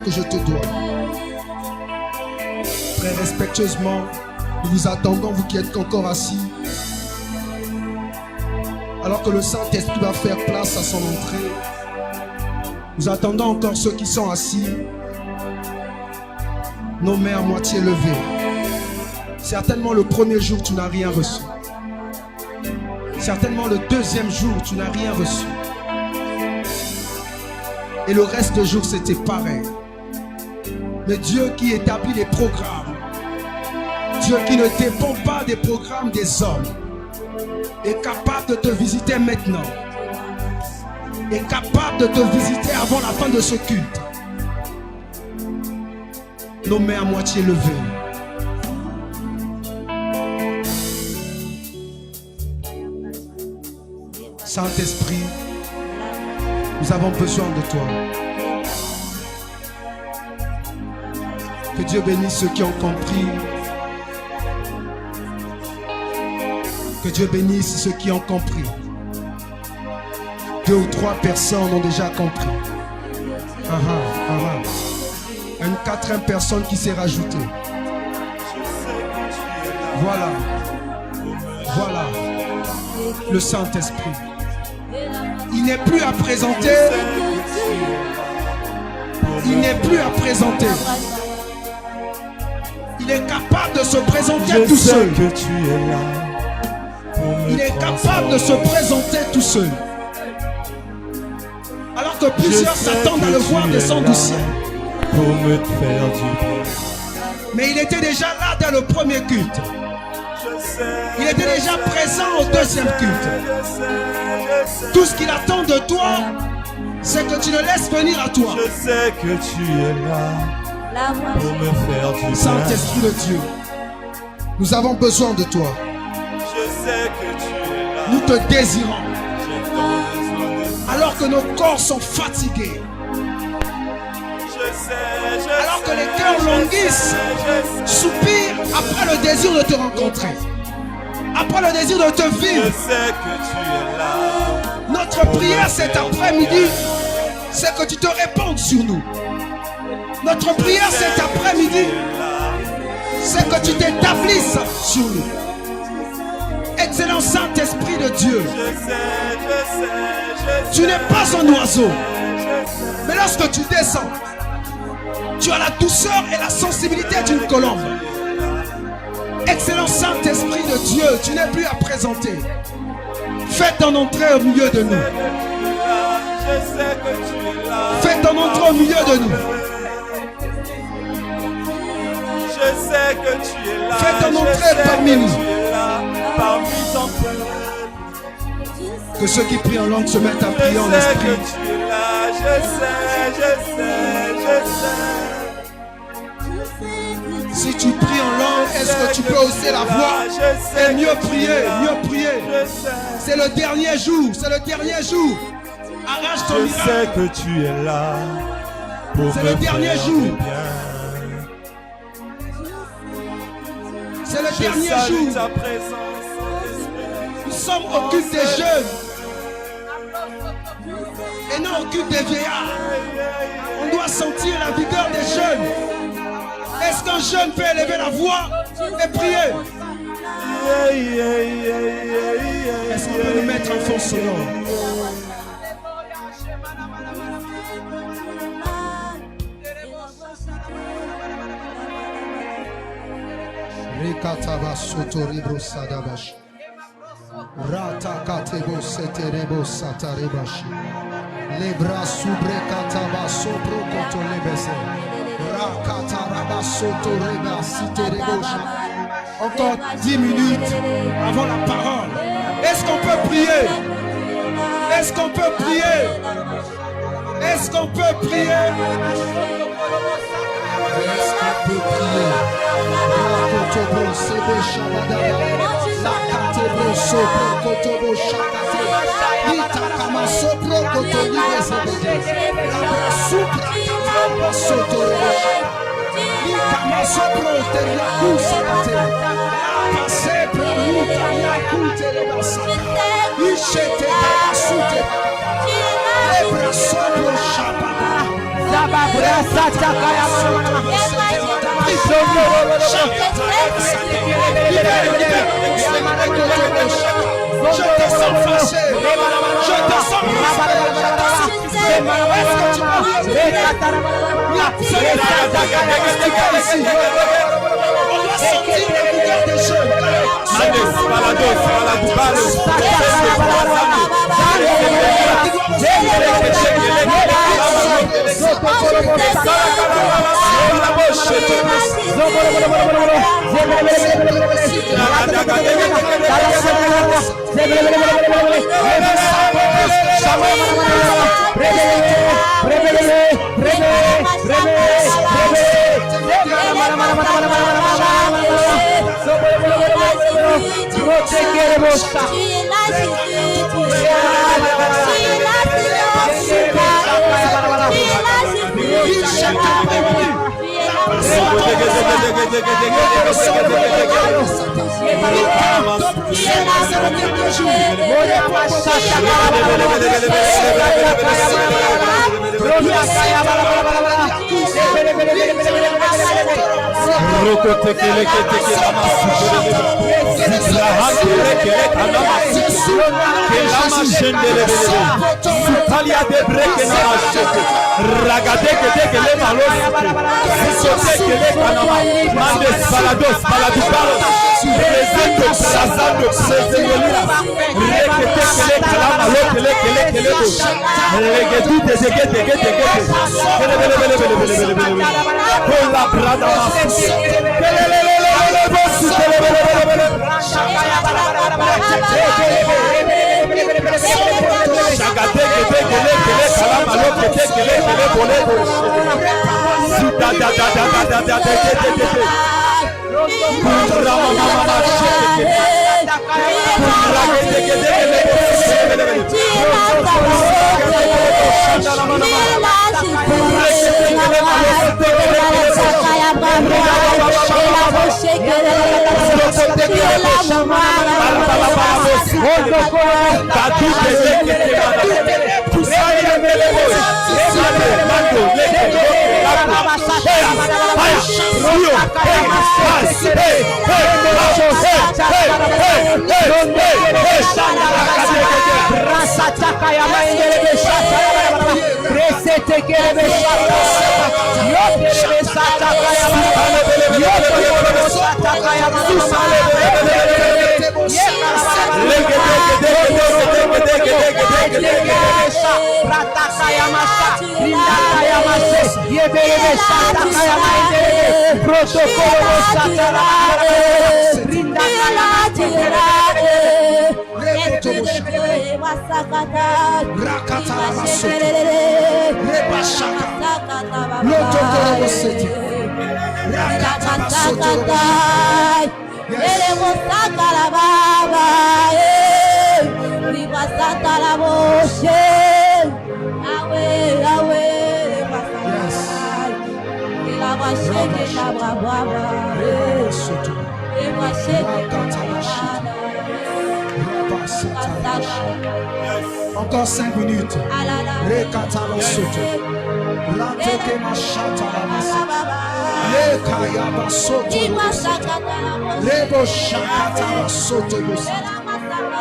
que je te dois. Très respectueusement, nous vous attendons, vous qui êtes encore assis, alors que le Saint-Esprit va faire place à son entrée. Nous attendons encore ceux qui sont assis, nos mains à moitié levées. Certainement le premier jour, tu n'as rien reçu. Certainement le deuxième jour, tu n'as rien reçu. Et le reste des jours, c'était pareil. Mais Dieu qui établit les programmes, Dieu qui ne dépend pas des programmes des hommes, est capable de te visiter maintenant, est capable de te visiter avant la fin de ce culte. Nos mains à moitié levées. Saint-Esprit, nous avons besoin de toi. Que Dieu bénisse ceux qui ont compris. Que Dieu bénisse ceux qui ont compris. 2 ou 3 personnes ont déjà compris. Une 4e personne qui s'est rajoutée. Voilà. Voilà. Le Saint-Esprit. Il n'est plus à présenter. Il n'est plus à présenter. Il est capable de se présenter tout seul. Il est capable de se présenter tout seul. Alors que plusieurs s'attendent à le voir descendre du ciel. Pour me faire du bien. Mais il était déjà là dans le premier culte. Il était déjà présent au deuxième culte. Tout ce qu'il attend de toi, c'est que tu le laisses venir à toi. Je sais que tu es là pour me faire du bien. Saint-Esprit de Dieu, nous avons besoin de toi. Je sais que tu es là. Nous te désirons. J'ai tant besoin de toi. Alors que nos corps sont fatigués. Alors que les cœurs languissent, soupirent après le désir de te rencontrer, après le désir de te vivre. Je sais que tu es là. Notre prière cet après-midi, c'est que tu te répandes sur nous. Notre prière cet après-midi, c'est que tu t'établisses sur nous. Excellent Saint-Esprit de Dieu, tu n'es pas un oiseau, mais lorsque tu descends, tu as la douceur et la sensibilité d'une colombe. Excellent Saint-Esprit de Dieu, tu n'es plus à présenter. Fais ton entrée au milieu de nous. Fais ton entrée au milieu de nous. Je sais que tu es là. Fais ton entrée parmi nous. Que ceux qui prient en langue se mettent à prier en esprit. Si tu pries en langue, est-ce que tu peux hausser la voix et mieux prier, mieux prier? C'est le dernier jour, c'est le dernier jour. Arrache ton miracle. Je sais que tu es là pour me C'est le dernier faire jour. du bien. C'est le dernier jour. Ta présence, Nous sommes au culte des jeunes et non au culte des vieillards. On doit sentir la vigueur des jeunes. Est-ce qu'un jeune peut élever la voix et prier? Est-ce qu'on peut nous mettre un fond sonore? Rekataba sotoribro sadabash. Ratakatebo seterebo satarebash. Lebra subrekataba sopro kotolebese. Rakataraba sotoreba siterebosha. Encore 10 minutes avant la parole. Est-ce qu'on peut prier? Est-ce qu'on peut prier? Est-ce qu'on peut prier? Est-ce qu'on peut prier? Rakotobo sebe shabadaba. Lakatebo sopro kotobo shakate. Itakama sopro kotolibe sebede. Labra supra kataba sotoreba. Ikama sopro teriaku sakate. Lapase pramuta yakute lebasaka. Ishete lebasute. Lebra sopro shababa. Encore 5 minutes.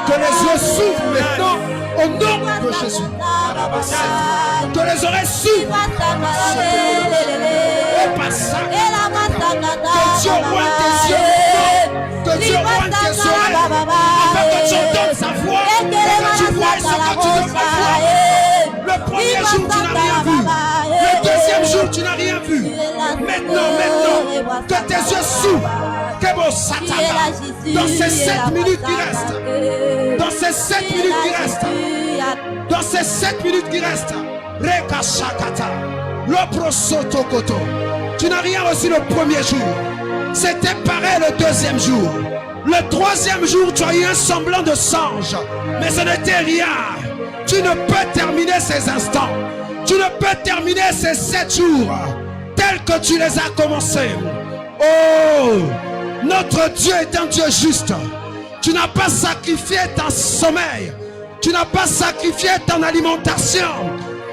Que les yeux s'ouvrent maintenant au nom de Jésus. Que les oreilles s'ouvrent. Que Dieu ouvre tes yeux. Que Dieu ouvre tes oreilles. Afin que tu entends sa voix. Et que tu vois ce que tu devrais voir. Le premier jour, tu n'as rien vu. Le deuxième jour, tu n'as rien vu. Maintenant, que tes yeux s'ouvrent. Que bon Satan. Dans ces 7 minutes qui restent. Dans ces 7 minutes qui restent. Dans ces 7 minutes qui restent. Reka Shakata. L'opro Sotokoto. Tu n'as rien reçu le premier jour. C'était pareil le deuxième jour. Le troisième jour, tu as eu un semblant de songe. Mais ce n'était rien. Tu ne peux terminer ces instants. Tu ne peux terminer ces 7 jours tels que tu les as commencés. Oh, notre Dieu est un Dieu juste. Tu n'as pas sacrifié ton sommeil. Tu n'as pas sacrifié ton alimentation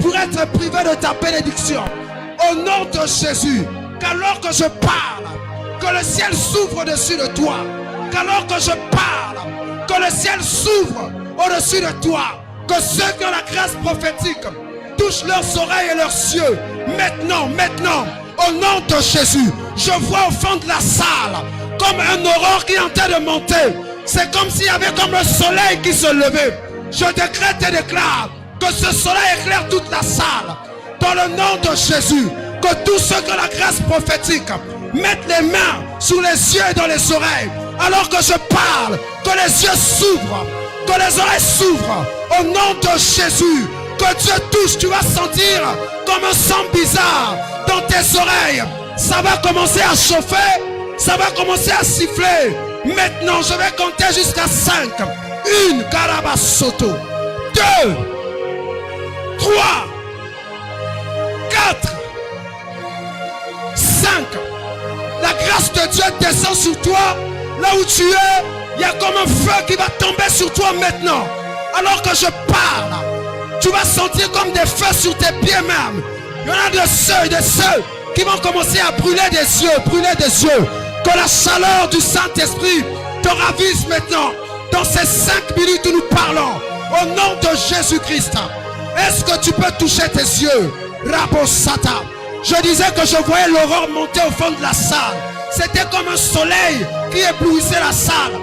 pour être privé de ta bénédiction. au nom de Jésus, qu'alors que je parle, que le ciel s'ouvre au-dessus de toi. Qu'alors que je parle, que le ciel s'ouvre au-dessus de toi. Que ceux qui ont la grâce prophétique touchent leurs oreilles et leurs yeux. Maintenant, au nom de Jésus, je vois au fond de la salle comme un aurore qui est en train de monter. C'est comme s'il y avait comme le soleil qui se levait. Je décrète et déclare que ce soleil éclaire toute la salle. Dans le nom de Jésus, que tous ceux qui ont la grâce prophétique mettent les mains sur les yeux et dans les oreilles. Alors que je parle, que les yeux s'ouvrent, que les oreilles s'ouvrent. Au nom de Jésus, que Dieu touche. Tu vas sentir comme un son bizarre dans tes oreilles. Ça va commencer à chauffer, ça va commencer à siffler. Maintenant, je vais compter jusqu'à 5. 1, Karabasoto. 2, 3, 4, 5. La grâce de Dieu descend sur toi. Là où tu es, il y a comme un feu qui va tomber sur toi maintenant. Alors que je parle, tu vas sentir comme des feux sur tes pieds même. Il y en a de ceux qui vont commencer à brûler des yeux, Que la chaleur du Saint-Esprit te ravise maintenant. Dans ces 5 minutes où nous parlons, au nom de Jésus-Christ, est-ce que tu peux toucher tes yeux? Rabosata. Je disais que je voyais l'aurore monter au fond de la salle. C'était comme un soleil qui éblouissait la salle.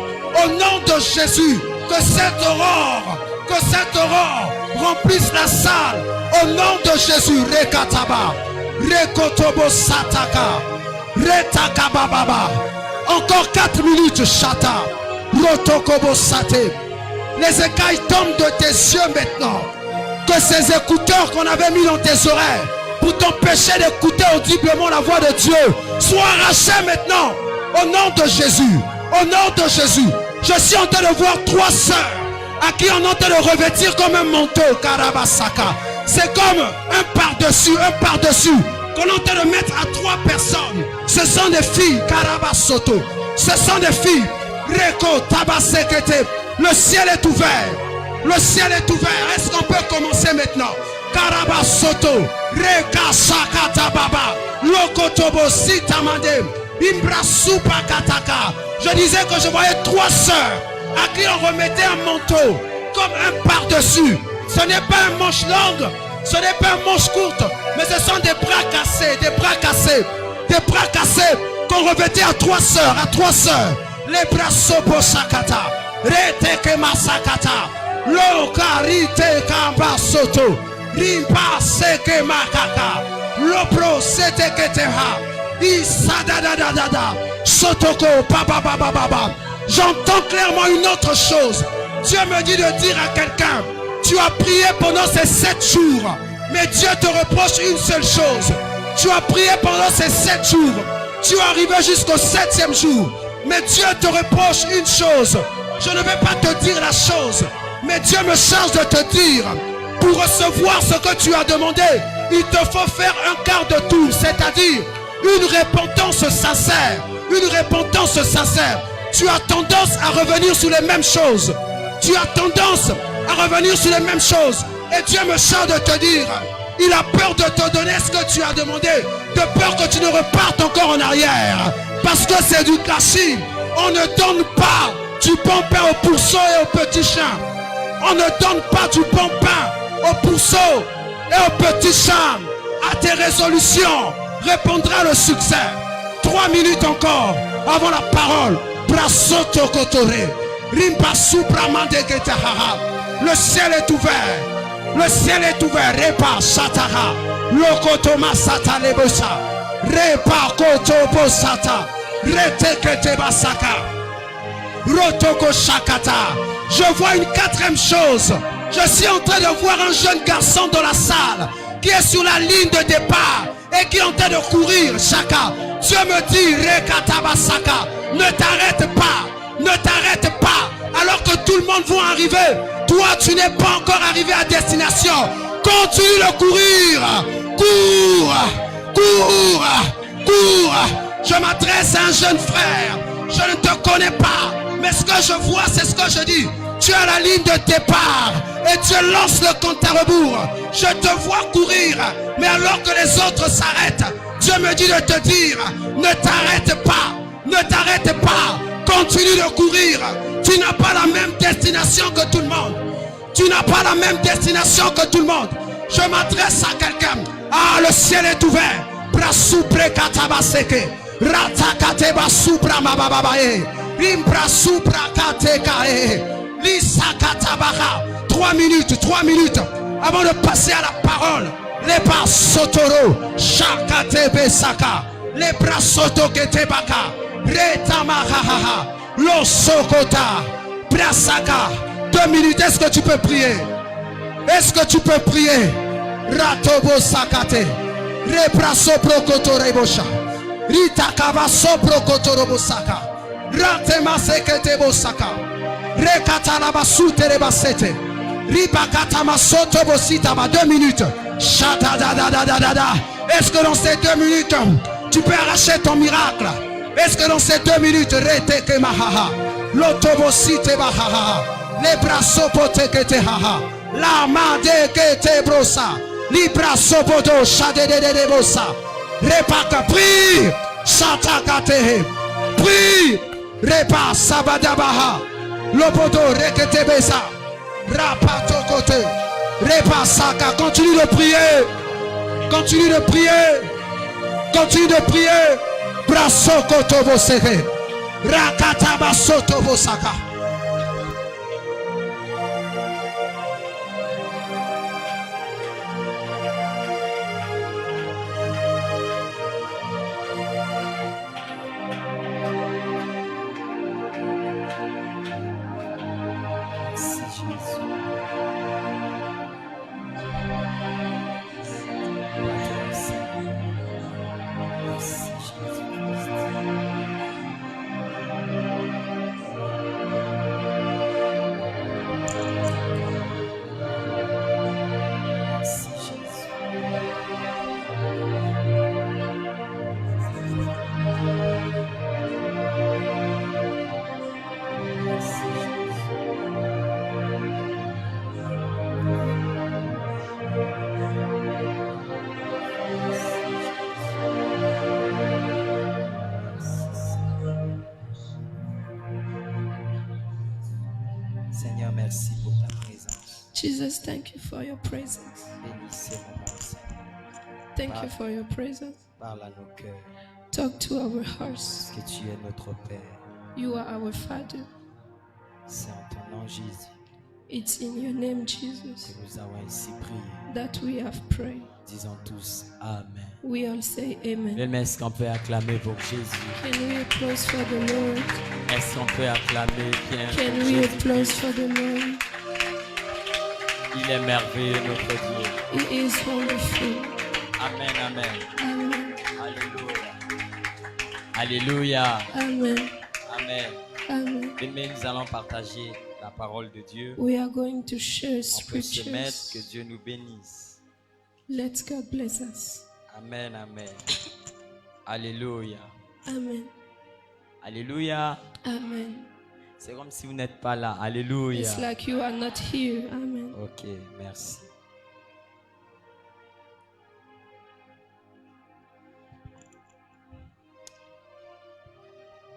Au nom de Jésus, que cette aurore remplisse la salle. Au nom de Jésus, Rekataba, Rekotobo Sataka, Retakababa. Encore 4 minutes, Chata, Rotokobo Sate. Les écailles tombent de tes yeux maintenant. Que ces écouteurs qu'on avait mis dans tes oreilles pour t'empêcher d'écouter audiblement la voix de Dieu soient arrachés maintenant. Au nom de Jésus. Au nom de Jésus. Je suis en train de voir 3 sœurs à qui on est en train de revêtir comme un manteau. Karabasaka. C'est comme un par-dessus qu'on est en train de mettre à 3 personnes. Ce sont des filles. Karabasoto. Ce sont des filles. Reko Tabasekete. Le ciel est ouvert. Le ciel est ouvert. Est-ce qu'on peut commencer maintenant? Karabasoto. Reka Sakata Baba. Lokotobo Sitamande. Imbrasupa Kataka. Je disais que je voyais 3 sœurs à qui on remettait un manteau comme un par-dessus. Ce n'est pas un manche longue, ce n'est pas un manche courte, mais ce sont des bras cassés, des bras cassés qu'on revêtait à 3 sœurs, Les bras sopo sakata, reteke masakata, lokarite kamba soto, rimpa seke makaka, lopro seteketeha, isadadadadada, sotoko bababababa. J'entends clairement une autre chose. Dieu me dit de dire à quelqu'un: tu as prié pendant ces 7 jours, mais Dieu te reproche une seule chose. Tu as prié pendant ces 7 jours, tu es arrivé jusqu'au 7e jour, mais Dieu te reproche une chose. Je ne vais pas te dire la chose, mais Dieu me charge de te dire: pour recevoir ce que tu as demandé, il te faut faire un quart de tour, c'est-à-dire une repentance sincère. Une repentance sincère. Tu as tendance à revenir sur les mêmes choses. Tu as tendance à revenir sur les mêmes choses. Et Dieu me charge de te dire: il a peur de te donner ce que tu as demandé, de peur que tu ne repartes encore en arrière. Parce que c'est du gâchis. On ne donne pas du bon pain aux pourceaux et aux petits chiens. On ne donne pas du bon pain aux pourceaux et aux petits chiens. À tes résolutions répondra le succès. 3 minutes encore avant la parole. Brasoto kotore. Rimpa supramande getahaha. Le ciel est ouvert. Le ciel est ouvert. Repa sataha. Lokotoma sata lebosa. Repa kotobo sata. Retekete basaka. Rotoko shakata. Je vois une 4e chose. Je suis en train de voir un jeune garçon dans la salle qui est sur la ligne de départ et qui est en train de courir. Chaka. Dieu me dit: Rekatabasaka. Ne t'arrête pas. Ne t'arrête pas. Alors que tout le monde va arriver, toi tu n'es pas encore arrivé à destination. Continue de courir. Cours. Je m'adresse à un jeune frère. Je ne te connais pas, mais ce que je vois, c'est ce que je dis. Tu es à la ligne de départ et Dieu lance le compte à rebours. Je te vois courir, mais alors que les autres s'arrêtent, Dieu me dit de te dire, ne t'arrête pas, ne t'arrête pas, continue de courir. Tu n'as pas la même destination que tout le monde. Tu n'as pas la même destination que tout le monde. Je m'adresse à quelqu'un. Ah, le ciel est ouvert. Brasupre katabaseke. Ratakate basupra mabababae. Imbra supra katekae. Lisakatabara. 3 minutes avant de passer à la parole. Les bras sotoro. Shakate besaka. Les bras soto ketebaka. Retamahaha. Lo sokota. Brasaka. 2 minutes. Est-ce que tu peux prier? Est-ce que tu peux prier? Ratobo sakate. Repraso prokoto rebosha. Ritakava sopro kotorobosaka. Ratema sekete bosaka. Rekatalaba sutere basete. Ribakatama soto bosita ba 2 minutes. Chata da da da da da da. Est-ce que dans ces 2 minutes tu peux arracher ton miracle? Est-ce que dans ces 2 minutes reteke mahaha. Lotobosite bahaha. Les bras sopote kete haha. La made kete brosa. Libra sopodo shade de bosa. Repaka prie. Shatakate. Prie. Repa sabadabaha. Lopodo rekete besa. Rapato kote. Repa saka. Continue de prier. Continue de prier. Continue de prier. Braso koto boseke. Rakata basoto bosaka. Seigneur, merci pour ta présence. Jesus, thank you for your presence. Bénis ces moments, Seigneur. Thank you for your presence. Parle à nos cœurs. Talk to our hearts. Parce que tu es notre Père. You are our Father. C'est en ton nom, Jésus, It's in your name, que Jesus, nous avons ici prié. that we have prayed. Disons tous Amen. We all say amen. Mais est-ce qu'on peut acclamer pour Jésus? Can we applause for the Lord? Est-ce qu'on peut acclamer bien Can pour we Jésus? applause for the Lord? Il est merveilleux, notre Dieu. He is wonderful. Amen, amen. Amen. Alléluia. Alléluia. Amen. Amen. Amen. Demain, nous allons partager la parole de Dieu. We are going to share On peut se mettre, que scriptures. Dieu nous bénisse. Let God bless us. Amen, amen. Alléluia. Amen. Alléluia. Amen. C'est comme si vous n'êtes pas là. Alléluia. It's like you are not here. Amen. Ok, merci.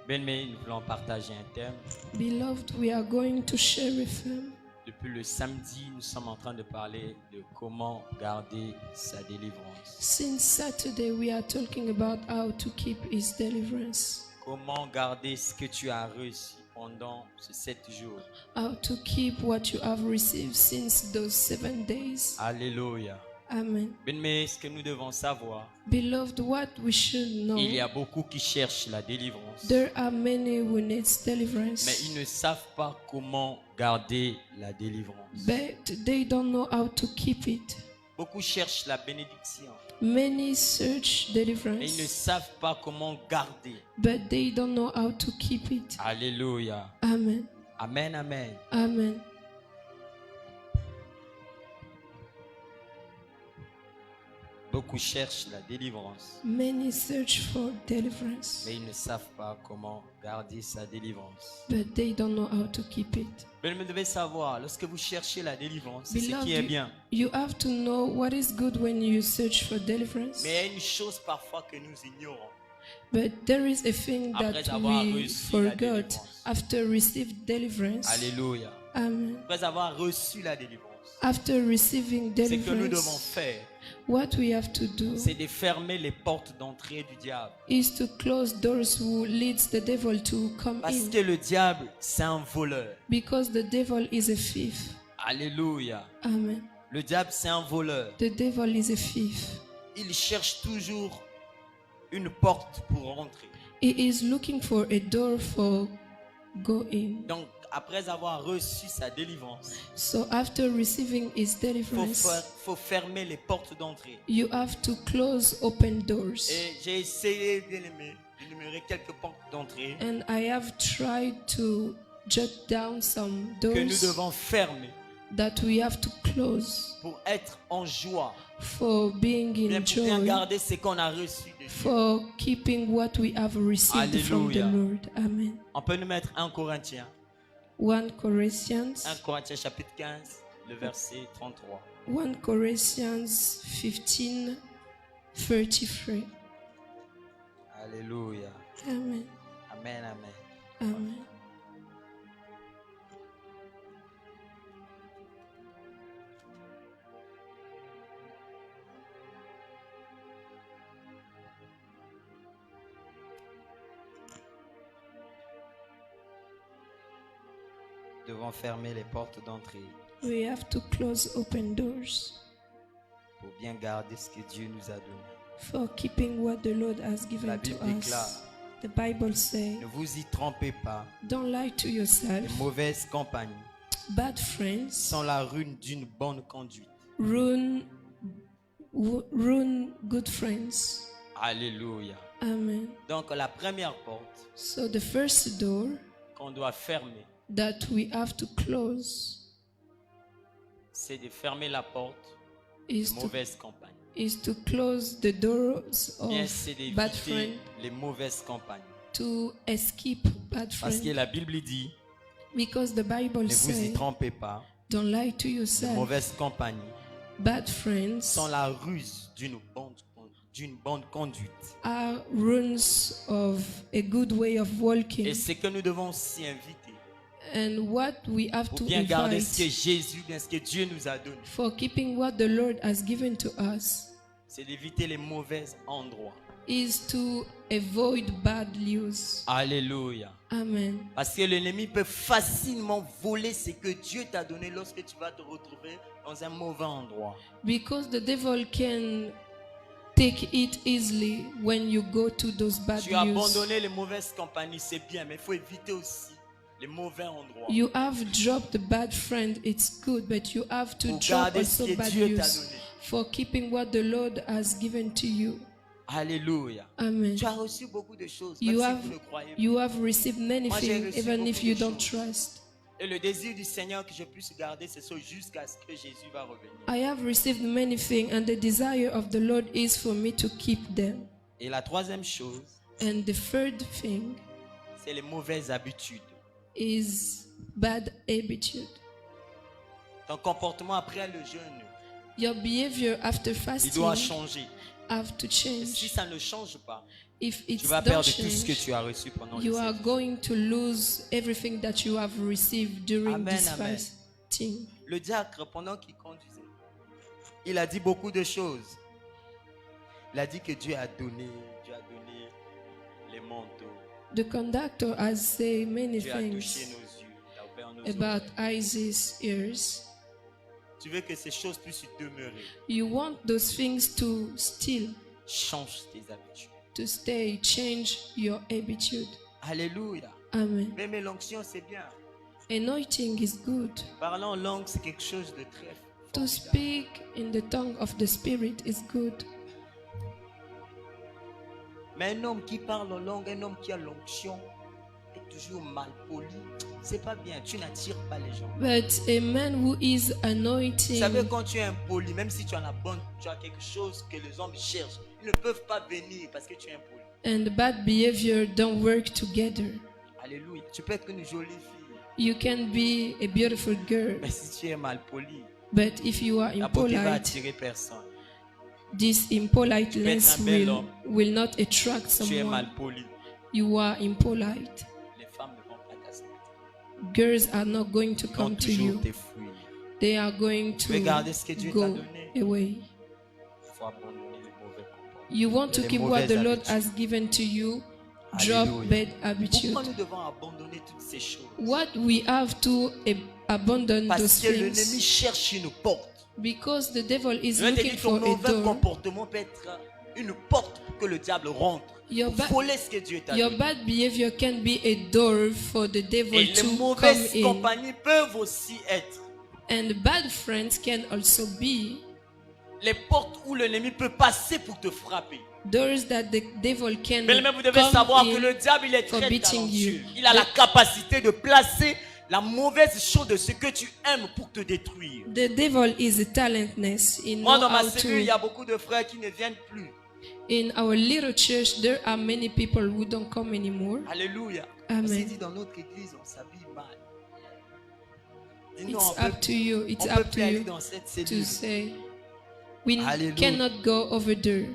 Bien-aimés, nous voulons partager un thème. Beloved, we are going to share with them. Depuis le samedi, nous sommes en train de parler de comment garder sa délivrance. Since Saturday, we are talking about how to keep His deliverance. Comment garder ce que tu as reçu pendant ces 7 jours. How to keep what you have received since those 7 days. Alléluia. Amen. Bien-aimés, ce que nous devons savoir, Beloved, what we should know, il y a beaucoup qui cherchent la délivrance, there are many who need mais deliverance, ils ne savent pas comment garder la délivrance. but they don't know how to keep it. Beaucoup cherchent la bénédiction, Many search mais ils ne deliverance, savent pas comment garder. but they don't know how to keep it. Alléluia. Amen. Amen, amen. Amen. Beaucoup cherchent la délivrance, Many search for deliverance, mais ils ne savent pas comment garder sa délivrance. but they don't know how to keep it. Mais vous devez savoir, lorsque vous cherchez la délivrance, c'est ce Beloved, qui est bien. you have to know what is good when you search for deliverance. Mais il y a une chose parfois que nous ignorons. But there is a thing that Après avoir we reçu la forgot délivrance. after received deliverance. Alléluia. Amen. Après avoir reçu la délivrance, After receiving ce que nous devons deliverance, faire, what we have to do c'est de fermer les portes d'entrée du diable. is to close doors who leads the devil to come Parce in, que le diable, c'est un voleur. because the devil is a thief. Alléluia. Amen. Le diable, c'est un voleur. The devil is a thief. Il cherche toujours une porte pour rentrer. He is looking for a door for go in. Donc, après avoir reçu sa délivrance, So after receiving his deliverance, faut fermer les portes d'entrée. you have to close open doors. Et j'ai essayé d'énumérer quelques portes d'entrée And I have tried to jot down some que nous doors devons fermer that we have to close pour être en joie, for being bien in pour bien joy, garder ce qu'on a reçu de Dieu. for keeping what we have received from the Alléluia. Lord. Amen. On peut nous mettre 1 Corinthiens, 1 Corinthians, 1 Corinthiens chapitre 15, le verset 33. 1 Corinthians 15, 33. Alléluia. Amen. Amen, amen. Amen. Nous devons fermer les portes d'entrée We have to close open doors pour bien garder ce que Dieu nous a donné. for keeping what the Lord has La given to Bible déclare, us. The Bible says, ne vous y trompez pas, don't lie to yourself. les mauvaises compagnies Bad friends sont la ruine d'une bonne conduite. ruin good friends. Alléluia. Amen. Donc la première porte So the first door qu'on doit fermer, that we have to close c'est de fermer la porte is des to, mauvaises compagnies. is to close the doors Bien, of c'est bad d'éviter friends, les mauvaises compagnies. to escape bad Parce que friends. la Bible dit, Because the Bible ne vous y says, trompez pas, don't lie to les yourself. mauvaises compagnies Bad friends sont la ruse d'une bonne conduite. are ruins of a good way of walking. Et c'est que nous devons aussi inviter And what we have pour to bien garder ce que invite Jésus, bien ce que Dieu nous a donné, for keeping what the Lord has given to us c'est d'éviter les mauvais endroits. is to avoid bad news. Alléluia. Amen. Parce que l'ennemi peut facilement voler ce que Dieu t'a donné lorsque tu vas te retrouver dans un mauvais endroit. Because the devil can take it easily when you go to those bad Tu as news. abandonné les mauvaises compagnies, c'est bien, mais il faut éviter aussi les mauvais endroits. You have dropped the bad friend, it's good, but you have to Pour drop garder ce also que bad Dieu t'a news donné. for keeping what the Lord has given to you. Alléluia. Amen. Tu as reçu beaucoup de choses, You même have, si vous ne croyez pas. you have received many Moi, j'ai things, reçu even beaucoup if you de don't choses. trust. Et le désir du Seigneur que je puisse garder, c'est ça jusqu'à ce que Jésus va revenir. I have received many things, and the desire of the Lord is for me to keep them. Et la troisième chose, And the third thing c'est les mauvaises habitudes. is bad attitude. Ton comportement après le jeûne, Your behavior after il fasting doit changer. have to Et si change. ça ne change pas, If tu it's vas don't perdre tout ce que change, tu as reçu pendant le you are service. going to lose everything that you have received during Amen, this amen. fasting. Le diacre, pendant qu'il conduisait, il a dit beaucoup de choses. Il a dit que Dieu a donné les manteaux. The conductor has said many Dieu a touché things nos yeux, il a ouvert nos about oreilles. Isaac's ears. Tu veux que ces choses puissent y demeurer. You want those things to still, Change tes habitudes. to stay, change your attitude. Alléluia. Amen. Même l'onction, c'est bien. Anointing is good. Parler en langue, c'est quelque chose de très To formidable. speak in the tongue of the Spirit is good. Mais un homme qui parle en langue, un homme qui a l'onction, est toujours mal poli, c'est pas bien. Tu n'attires pas les gens. But a man who is Vous savez, anointing, quand tu es impoli, même si tu as la bonne, tu as quelque chose que les hommes cherchent, ils ne peuvent pas venir parce que tu es impoli. and bad behavior don't work together. Alléluia. Tu peux être une jolie fille, You can be a beautiful girl, mais si tu es mal poli, but if you are la beauté va impolite, attirer personne. this impoliteness Tu peux être un bel will not attract Tu es someone. mal poli. You are impolite. Les femmes ne vont pas t'accepter. Girls are not going to Ils vont come to toujours you. te fuir. They are going Regardez ce que to Dieu t'a go donné. away. Il faut abandonner les mauvais comportements. You want to Les keep what the mauvaises Lord habitudes. has given to you. Drop Alléluia. bad attitude. Pourquoi nous devons abandonner toutes ces choses? What we have to abandon Parce those que l'ennemi things cherche une porte. because the devil is Je vais te looking dire, ton for a mauvais door. comportement peut être une porte pour que le diable rentre. Your Pour ba- voler ce que Dieu t'a Your donné. bad behavior can be a door for the Et devil les to come mauvaises in, compagnies peuvent aussi être and bad friends can also be les portes où l'ennemi peut passer pour te frapper. doors that the devil can Mais vous devez savoir que le come in. diable, il est for très beating talentueux. you. Il a la capacité de placer la mauvaise chose de ce que tu aimes pour te détruire. The devil is a talentness in Moi, know dans ma how cellule, il y a to. beaucoup de frères qui ne viennent plus. In our little church, there are many people who don't come anymore. Alléluia. Amen. Parce qu'il dit dans notre église, on s'habille mal. Dis non, It's on up peut, to you. It's on peut up to plus aller you dans cette to cellule. say we Hallelujah. cannot go over there.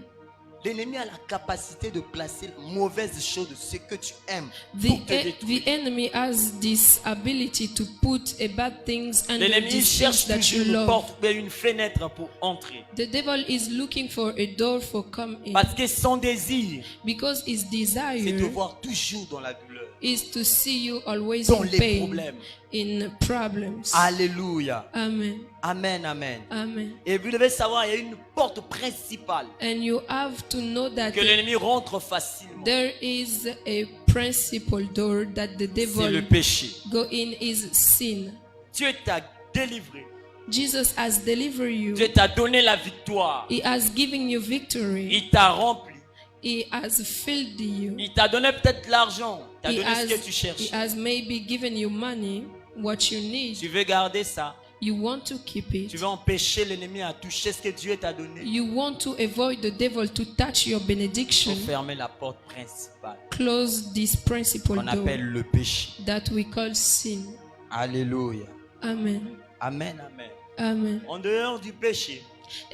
L'ennemi a la capacité de placer la mauvaise chose de ce que tu aimes The, pour te the détruire. enemy has this ability to put a bad things under L'ennemi these cherche things that toujours you une love. porte ou une fenêtre pour entrer. The devil is looking for a door for come in Parce que son désir, because his c'est de desire voir toujours dans la douleur, is to see you always dans in les pain, problèmes. in problems. Alléluia. Amen. Amen, amen. Amen. Et vous devez savoir, il y a une porte principale And you have to know that que l'ennemi rentre facilement. there is a principal door that the C'est le devil péché. go in is sin. Dieu t'a délivré. Jesus has delivered you. Dieu t'a donné la victoire. He has given you victory. Il t'a rempli. He has filled you. Il t'a donné peut-être l'argent. Il t'a He donné ce que has, tu he cherches. has maybe given you money, what you need. Tu veux garder ça. You want to keep Tu it. veux empêcher l'ennemi à toucher ce que Dieu t'a donné. You want to avoid the devil to touch your Il benediction. faut fermer la porte principale Close this principal qu'on door appelle le péché. that we call sin. Alléluia. Amen. Amen, amen. Amen. En dehors du péché,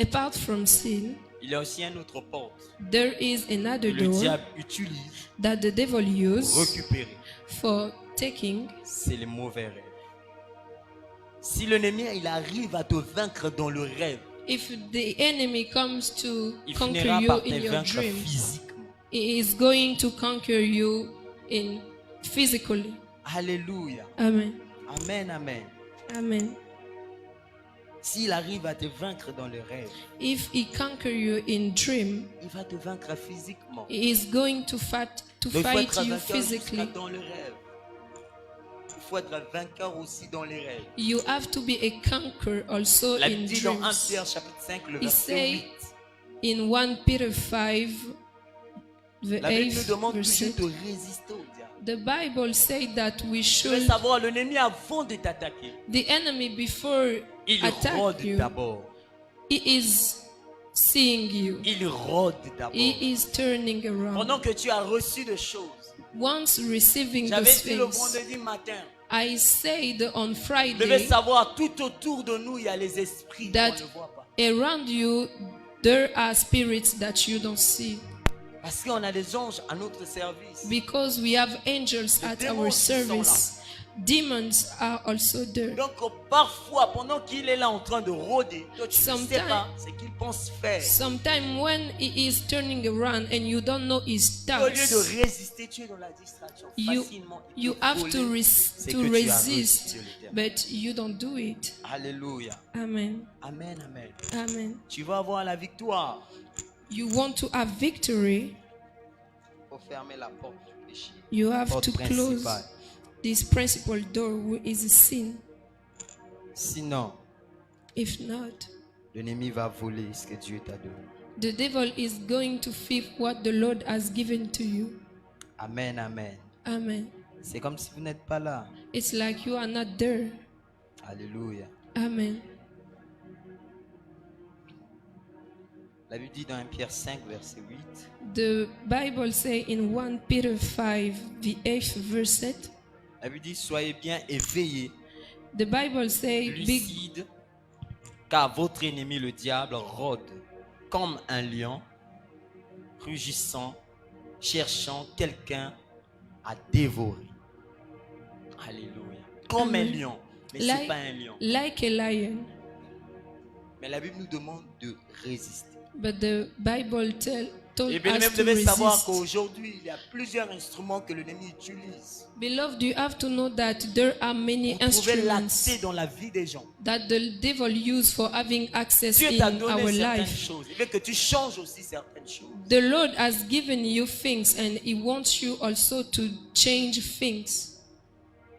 Apart from sin, il y a aussi une autre porte there is que another le door diable utilise that the devil pour uses récupérer. for taking. C'est les mauvais rêves. Si l'ennemi il arrive à te vaincre dans le rêve, If the enemy comes to il conquer finira you par te in your vaincre dreams, physiquement. he is going to conquer you in physically. Alléluia. Amen. Amen, amen. Amen. S'il arrive à te vaincre dans le rêve, If he conquer you in dream, il va te vaincre physiquement. he is going to Donc, il faut fight être you vainqueur physically. jusqu'à dans le rêve. Il faut être vainqueur aussi dans les rêves. You have to be a conqueror also La in Bible dit dans 1 dreams. Pierre chapitre 5, le He verset say 8. in 1 Peter 5, the La Bible nous 8th demande verse, toujours de résister au diable. the Bible say that we Tu veux should, savoir, l'ennemi avant de t'attaquer, the enemy before il attack rôde you, d'abord. he is seeing you. Il rôde d'abord. He is turning around. Pendant que tu as reçu des choses, Once receiving j'avais those dit le things, vendredi matin, I said on vous devez Friday, savoir, tout autour de nous, il y a les esprits qu'on that ne voit pas. around you there are spirits that you don't see. Parce qu'on a des anges à notre service. Because we have angels Les at démons our qui sont service. Demons are also there. Donc parfois, pendant qu'il est là en train de rôder, toi tu ne sais Sometimes- pas ce qu'il pense faire. Sometimes when he is turning around and you don't know his Au lieu de thoughts, résister, tu es dans la distraction. you, Facilement, il you peut have voler to, ce to que tu as reçu resist, de l'Éternel. but you don't do it. Alléluia. Amen. Amen, amen. Amen. Tu vas avoir la victoire. You want to have victory, Il faut fermer la porte du péché. you have Porte to close principale. this principal door, which is sin. Sinon, If not, l'ennemi va voler ce que Dieu t'a donné. the devil is going to thief what the Lord has given to you. Amen, amen. Amen. C'est comme si vous n'êtes pas là. It's like you are not there. Alléluia. Amen. La Bible dit dans 1 Pierre 5, verset 8. The Bible say in 1 Peter 5, the 8th verse, La Bible dit, soyez bien éveillés, the Bible say, be, lucides, car votre ennemi le diable rôde comme un lion, rugissant, cherchant quelqu'un à dévorer. Alléluia. Comme un lion, mais ce n'est pas un lion. like a lion. Mais la Bible nous demande de résister. But the Bible told Et bien, us même to devez savoir resist. qu'aujourd'hui, il y a plusieurs instruments que l'ennemi utilise. Beloved, you have to know that there are many Vous pouvez instruments l'axer dans la vie des gens. that the devil use for having access Dieu t'a in donné our certaines life. choses. Il veut que tu changes aussi certaines choses. The Lord has given you things and He wants you also to change things.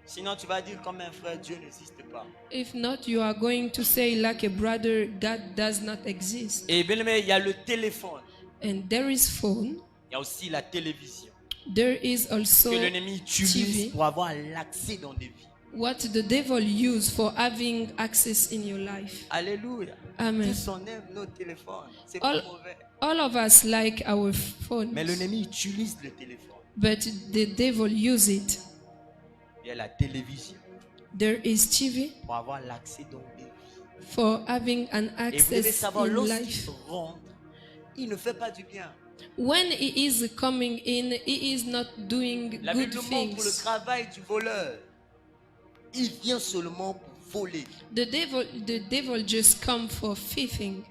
Sinon, tu vas dire comme un frère, Dieu n'existe pas. If not, you are going to say like a brother, God does not exist. Et bien aimé, il y a le téléphone. And there is phone. Il y a aussi la télévision. There is also Que l'ennemi utilise TV. pour avoir l'accès dans des vies. What the devil use for having access in your life. Alléluia. Amen. Tous on aime nos téléphones. C'est pas All, mauvais. all of us like our phones, Mais l'ennemi utilise le téléphone. but the devil use it. Il y a la télévision There is TV pour avoir l'accès dans des vies. for having an Et vous devez access savoir, in lorsqu'il life. rentre, il ne fait pas du bien. When he is coming in, he is not doing La good Bible montre le things. travail du voleur. Il vient seulement pour voler. The devil just come for thieving.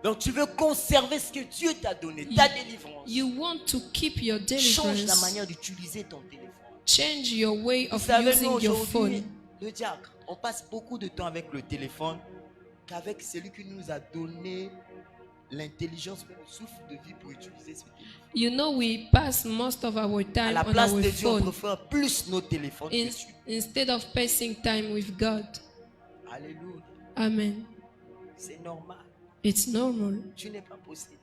Donc tu veux conserver ce que Dieu t'a donné, ta délivrance. You want to keep your Change la deliverance. manière d'utiliser ton téléphone. Change your way Vous of savez, nous using your aujourd'hui, phone. le diacre, on passe beaucoup de temps avec le téléphone qu'avec celui qui nous a donné l'intelligence, même le souffle de vie pour utiliser ce téléphone. You know, we pass most of our À time la on place our de Dieu, on phone préfère plus nos téléphones que Dieu. instead of passing time with God. Alléluia. Amen. C'est normal. It's normal. Tu n'es pas possédé.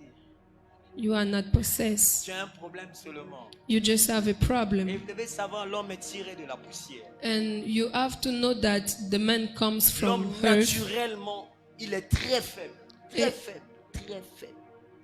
You are not possessed. Tu as un problème seulement. You just have a Et problem. vous devez savoir, l'homme est tiré de la poussière. And you have to know that the man comes from L'homme, earth. naturellement, il est très faible. Très Et- faible. Très faible.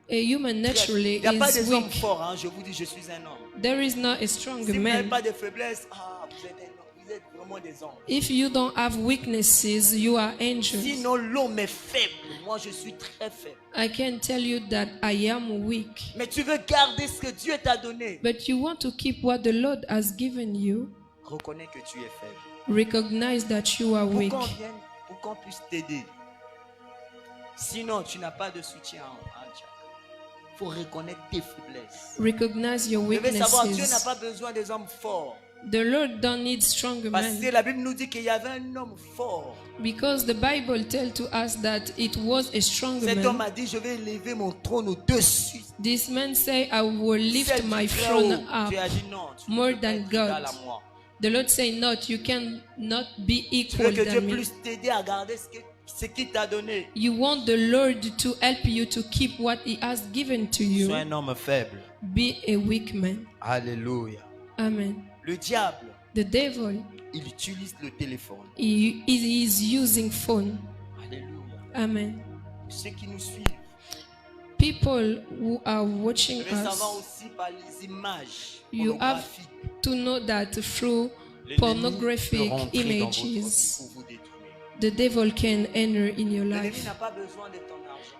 A human naturally Il n'y a pas is des hommes weak. forts, hein. Je vous dis, je suis un homme. There is not a strong Si vous n'avez man. pas de faiblesse, vous êtes un homme. Vous êtes vraiment des hommes. If you don't have weaknesses, you are angels. Sinon, l'homme est faible. Moi, je suis très faible. I can tell you that I am weak. Mais tu veux garder ce que Dieu t'a donné. But you want to keep what the Lord has given you. Reconnais que tu es faible. Recognize that you are Pour weak. qu'on vienne, pour qu'on puisse t'aider. Sinon, tu n'as pas de soutien en Dieu. Il faut reconnaître tes faiblesses. Recognize your Vous devez savoir, Dieu n'a weaknesses. pas besoin des hommes forts. The Lord don't need strong Parce que men. la Bible nous dit qu'il y avait un homme fort. Because the Bible tells to us that it was a strong Cet homme man. a dit, je vais élever mon trône au-dessus. This man say, I will lift Celle du my très throne haut. up. Dieu a dit non, tu more ne peux pas than être égal God. à moi. The Lord say not, you cannot be Tu veux equal que Dieu than me. puisse t'aider à garder ce qu'il t'a donné. You want the Lord to help you to keep what He has given to Sois you. un homme faible. Be a weak man. Alléluia. Amen. Le diable, The devil, il utilise le téléphone. he is using phone. Alléluia. Amen. Ceux qui nous suivent, People who are watching vous devez savoir us, aussi par les images You have pornographiques, to know that through l'ennemi pornographic peut rentrer dans votre vie images, pour vous détruire. the devil can enter in your L'ennemi life. n'a pas besoin de ton argent.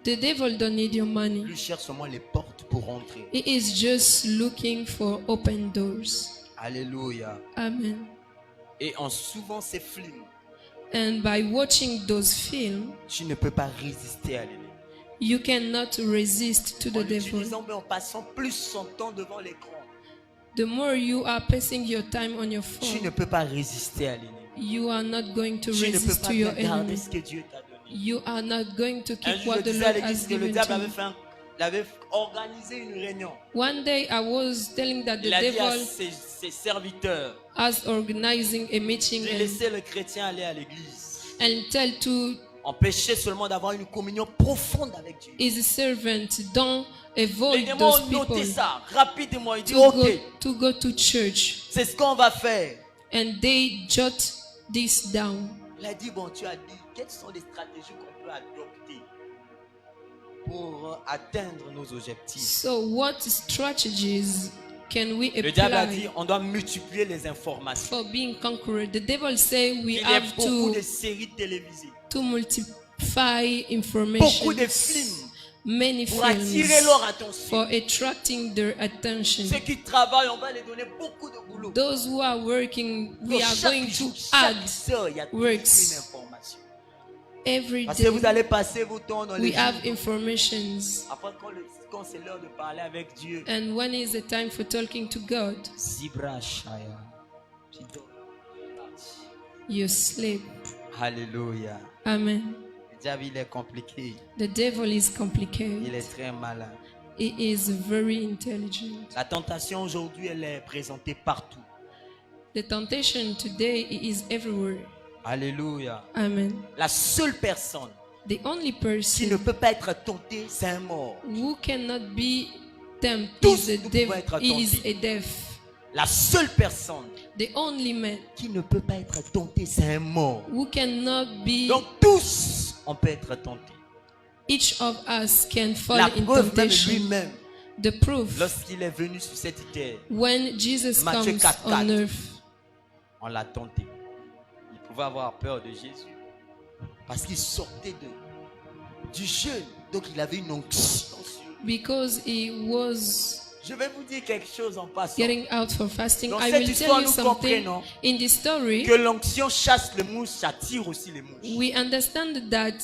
The devil don't need your money. Lui cherche seulement les portes pour rentrer. He is just looking for open doors. Alléluia. Amen. Et en souvent ces films, And by watching those films, tu ne peux pas résister à l'ennemi. you cannot resist to En the devil. utilisant, mais en passant plus son temps devant l'écran, The more you are passing your time on your tu ne phone, peux pas résister à l'ennemi. you are not going to Tu ne peux resist pas to your garder enemy. ce que Dieu t'a donné. You are not going to Un keep jour, je what the disais à Lord l'église has que le given diable to avait, you. il avait organisé une réunion. One day I was telling that the Il a dit à devil ses serviteurs as organizing a meeting de and laisser le chrétien aller à l'église. tell to Empêcher seulement d'avoir une communion profonde avec Dieu. his servant, don't Les avoid démons those ont noté people ça rapidement. Ils disent, to ok, go to church, c'est ce qu'on va faire. and they jot this down. Il a dit, bon, tu as dit, quelles sont les stratégies qu'on peut adopter pour atteindre nos objectifs? So what strategies can we Le diable a dit, apply on doit multiplier les informations. for being conqueror? The devil say we Il y a have beaucoup to de séries télévisées, multiply beaucoup information, de films many pour attirer films leur attention. for attracting their attention. Ceux qui travaillent, on va les donner beaucoup de boulot. Those who are working, we Donc, are chaque going jour, to chaque add heure, il y a toujours works. une information. every Parce que vous day. allez passer vos temps dans les We have jours. informations, Après, quand c'est l'heure de parler avec Dieu, and when is the time for talking to God? Zibra Shaya. Tu dors. You sleep. Alléluia. Amen. Le diable, il est compliqué. The devil is Il complicated. est très malin. He is very intelligent. La tentation aujourd'hui, elle est présentée partout. The temptation today is everywhere. Alléluia. Amen. La seule personne The only qui ne person peut pas être tentée, c'est un mort. who cannot be tempted Tous is nous the devil. pouvons être Is tentés. a deaf. La seule personne The only man qui ne peut pas être tentée, c'est un mort. who cannot be. Donc tous, on peut être tentés. Each of us can fall La in preuve même temptation. lui-même, The proof lorsqu'il est venu sur cette terre, when Jesus Matthieu comes 4, on 4. earth. on l'a tenté. Il pouvait avoir peur de Jésus parce qu'il sortait du jeûne. Donc il avait une onction sur lui. Because he was Je vais vous dire quelque chose en passant. getting out for fasting. Dans I cette will histoire, tell you nous something. comprenons In this story, Que l'onction chasse les mouches, ça attire aussi les mouches. we understand that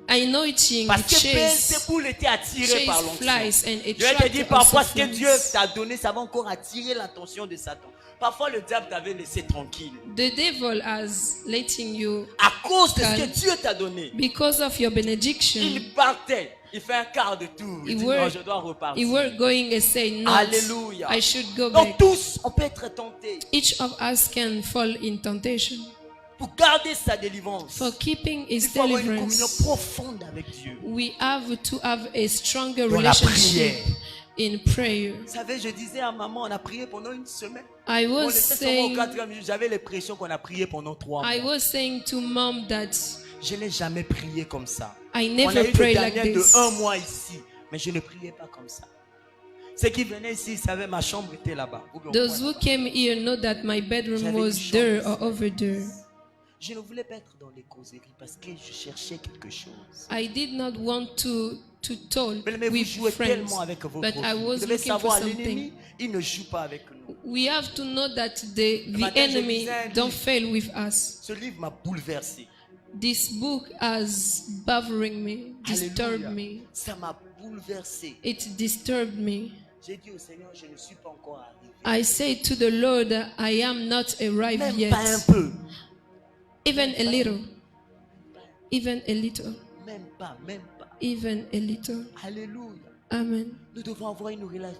anointing Parce que chase Béelzéboul était attiré par l'onction. flies and Je vais te attract dire parfois ce que also Dieu flies. t'a donné, ça va encore attirer l'attention de Satan. Parfois le diable t'avait laissé tranquille. The devil has letting you À cause de ce que Can- Dieu t'a donné, because of your benediction. il partait. Il fait un quart de tour. Il He dit were- non, je dois repartir. You were going and say no. Alléluia. I should go Donc back. tous, on peut être tentés Each of us can fall in temptation. pour garder sa délivrance. For keeping Il his faut avoir une communion deliverance, profonde avec Dieu. we have to have a stronger Dans la relationship prière. in prayer. Vous savez, je disais à maman, on a prié pendant une semaine. I On was était seulement saying, au 4e jour. J'avais l'impression qu'on a prié pendant 3 mois. I was saying to mom that Je n'ai jamais prié comme ça. I On a never eu prayed le like dernier de this. 1 mois ici, mais je ne priais pas comme ça. Ceux qui venaient ici, ils savaient ma chambre était là-bas. Ou bien au Those coin. who came here know that my bedroom J'avais was une chambre there ici. or over there. Je ne voulais pas être dans les causeries parce que je cherchais quelque chose. I did not want to talk Mais vous with jouez friends, tellement avec vos but I profils. was Vous devez looking for savoir, something. l'ennemi, il ne joue pas avec nous. We have to know that the matin, je enemy lisais un don't livre. fail with us. Ce livre m'a bouleversé. This book has bothering me, disturbed Alléluia. me. Ça m'a bouleversé. It disturbed me. J'ai dit au Seigneur, je ne suis pas encore arrivé. I say to the Lord, I am not arrived Même yet. pas un peu. Even a little. Even a little. Même pas, même pas. Even a little. Alléluia. Amen. Nous devons avoir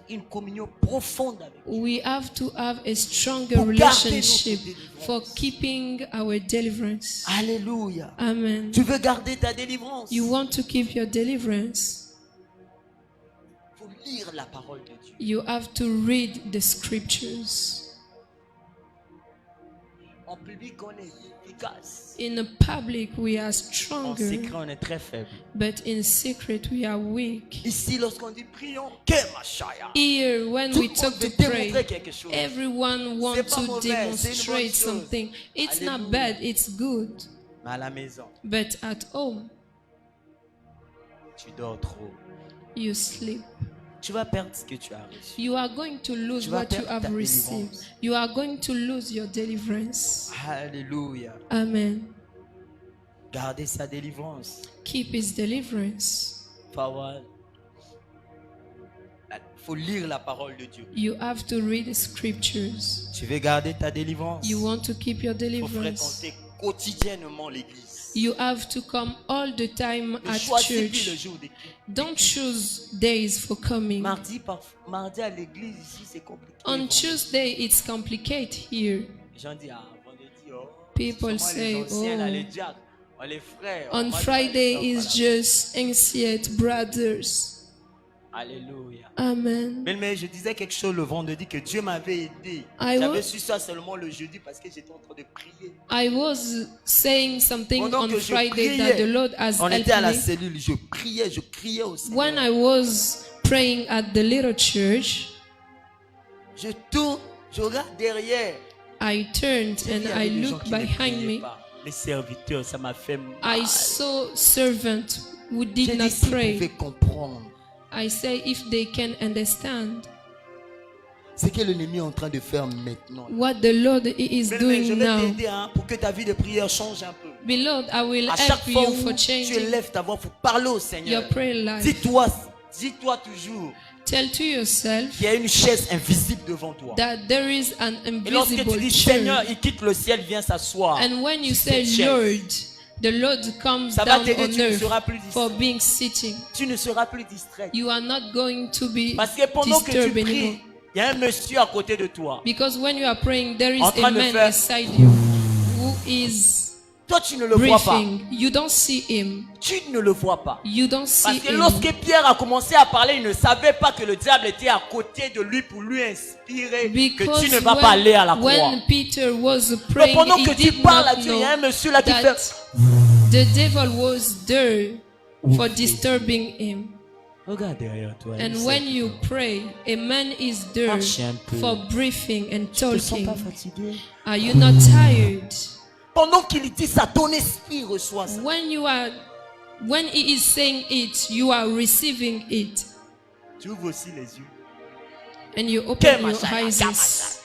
une communion profonde avec Dieu. We have to have a stronger Pour garder relationship notre délivrance. for keeping our deliverance. Alléluia. Amen. Tu veux garder ta délivrance. You want to keep your deliverance. Il faut lire la parole de Dieu. You have to read the scriptures. En public, on est efficace. In public, we are En stronger, secret, on est très faible. but in secret, we are weak. Ici, lorsqu'on dit prions, que machaya. Here, when Tout we le talk monde to veut démontrer pray, quelque chose. everyone wants C'est pas to mauvais, c'est une bonne demonstrate chose. something. It's not Alléluia. bad, it's good. Mais à la maison, But at home, tu dors trop. you sleep. Tu vas perdre ce que tu as reçu. You are going to lose Tu vas what you perdre ta have received. délivrance. You are going to lose your deliverance. Alléluia. Amen. Garder sa délivrance. Keep his deliverance. Il faut lire la parole de Dieu. You have to read the scriptures. Tu veux garder ta délivrance. You want to keep your Il faut deliverance. fréquenter quotidiennement l'église. You have to come all the time Ne at choisis plus le church. jour des Don't choose days for coming. mardi à l'église ici c'est compliqué. On Tuesday, it's complicated here. Les gens disent vendredi People seulement say, les anciens, là, oh. les diacres, les frères. On moi, Friday je- is just ancient brothers. Alléluia. Amen. Mais je disais quelque chose le vendredi que Dieu m'avait aidé. I J'avais was- su ça seulement le jeudi parce que j'étais en train de prier. I was saying something Pendant on que je Friday that the priais, Lord has on était à la helped me. cellule, je criais au Seigneur. When I was praying at the little church, Je tourne, je regarde derrière. I turned J'ai vu, il y and avait I des gens looked qui ne behind priaient me. pas. Les serviteurs, ça m'a fait mal. I saw servants who J'ai did dit not s'ils pouvaient pray. comprendre I say if they can understand ce que l'ennemi est en train de faire maintenant. what the Lord is Mais je doing vais now. t'aider pour que ta vie de prière change un peu. Beloved, I will À chaque help fois you où for tu changing élèves ta voix, il faut parler au Seigneur. your prayer life. Dis-toi toujours Tell to yourself qu'il y a une chaise invisible devant toi. that there is an Et lorsque tu invisible dis chair. Seigneur, il quitte le ciel, vient s'asseoir. And when you sur say cette chaise, Lord, the Lord comes ça va down t'aider, on tu ne earth seras plus for distrait. being sitting. Tu ne seras plus distrait. You are not going to be Parce que pendant que tu disturbed pries, anymore. il y a un monsieur à côté de toi. Because when you are praying, there is En a train de man faire- beside you who is Toi, tu ne le vois pas. briefing. You don't see him. Tu ne le vois pas. You don't Parce see que him. lorsque Pierre a commencé à parler, il ne savait pas que le diable était à côté de lui pour lui inspirer que Because tu ne vas pas aller à la croix. when Peter was Mais praying, pendant he que tu did parles à not Dieu, il y a un know monsieur là qui that fait... the devil was there for disturbing him. Regarde derrière toi. And when you pray, a man is there Marche un peu. for briefing and Tu ne te sens talking. pas fatigué? Are you not tired? Pendant qu'il dit ça, ton esprit reçoit ça. When he is saying it, you are receiving it, Tu ouvres aussi les yeux. and you open your Kemashaya, eyes. Kamashaya.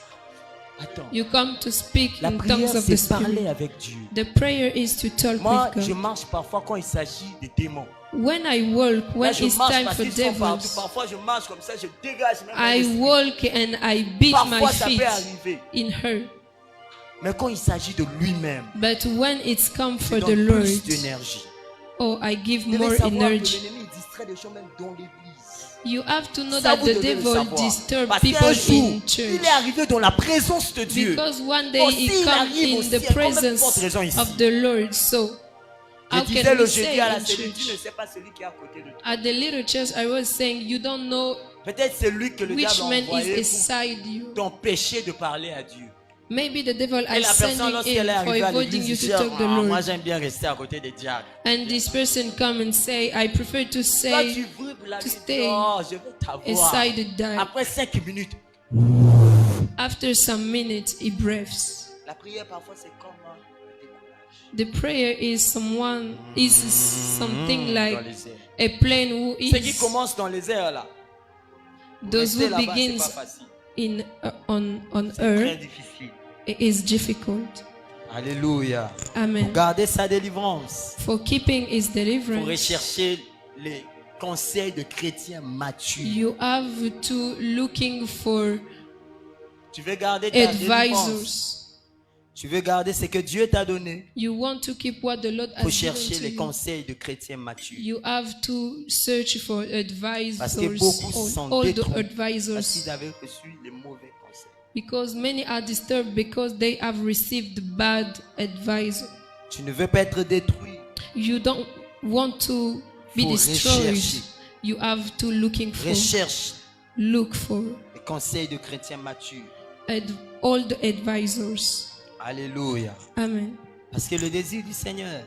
Attends. You come to speak La in prière, tongues of the c'est parler Spirit. avec Dieu. The prayer is to talk Moi, with je God. marche parfois quand il s'agit des démons. When I walk, Là, when je it's marche time parce for qu'ils sont partout. devils, Parfois, je marche comme ça, je dégage même I l'esprit. walk and I beat my Parfois, ça feet peut arriver. in her. Mais quand il s'agit de lui-même, But when it's come je for the donne Lord, plus d'énergie. oh, I give Vous devez more savoir que energy. l'ennemi est distrait des gens même dans l'église. You have to know Ça, that vous the devez le devil savoir. disturbs Parce people qu'un jour, in il church. est arrivé dans la présence de Dieu. Because one day Aussi, he il comes arrive in aussi, the il y a quand même forte presence raison ici. of the Lord. So, Je how disais can le we jeudi say à la in cellule, tu ne church? sais pas celui qui est à côté de toi. At the little church, I was saying, you don't know Peut-être c'est lui que le which diable a man envoyé is pour beside you. t'empêcher de parler à Dieu. Maybe the devil Et is la personne, sending lorsqu'elle est in for arrivée à avoiding you l'église, to dit, talk the moi Lord. j'aime bien rester à côté des diables. And this person come and say, I prefer to Toi, say tu veux la to lui stay dire, oh, je veux t'avoir. aside die. Après 5 minutes, After some minutes, he breathes. la prière parfois c'est comme un décollage. The prayer is something Dans like les airs. a plane who Ceux qui is commencent dans les airs là, those rester who là-bas, c'est begins pas facile. on C'est très earth. difficile. It is difficult. Alléluia. Amen. Pour garder sa délivrance, For keeping his pour deliverance, rechercher les conseils de chrétiens matures. you have to looking for Tu veux garder ta délivrance. advisors. Tu veux garder ce que Dieu t'a donné. You want to keep what the Lord Pour has chercher given les to you. conseils de chrétiens matures. You have to search for Parce que advisors, beaucoup sont all the détruits parce advisors, qu'ils avaient reçu les mauvais conseils. because many are disturbed because they have received bad advice. Tu ne veux pas être détruit. You don't want to be Faut destroyed. rechercher. You have to Recherche look for les conseils de chrétiens matures. all the advisors. Alléluia. Amen. Parce que le désir du Seigneur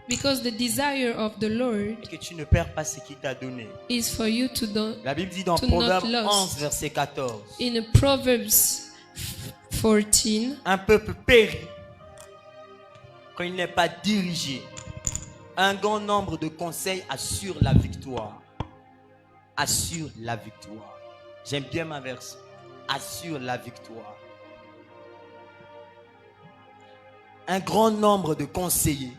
Because the desire of the Lord est que tu ne perds pas ce qu'il t'a donné. is for you to don't. La Bible dit dans To Proverbe not lost. 11, verset 14. In Proverbs 14, Un peuple périt quand il n'est pas dirigé. Un grand nombre de conseils assure la victoire. Assure la victoire. J'aime bien ma version. Assure la victoire. Un grand nombre de conseillers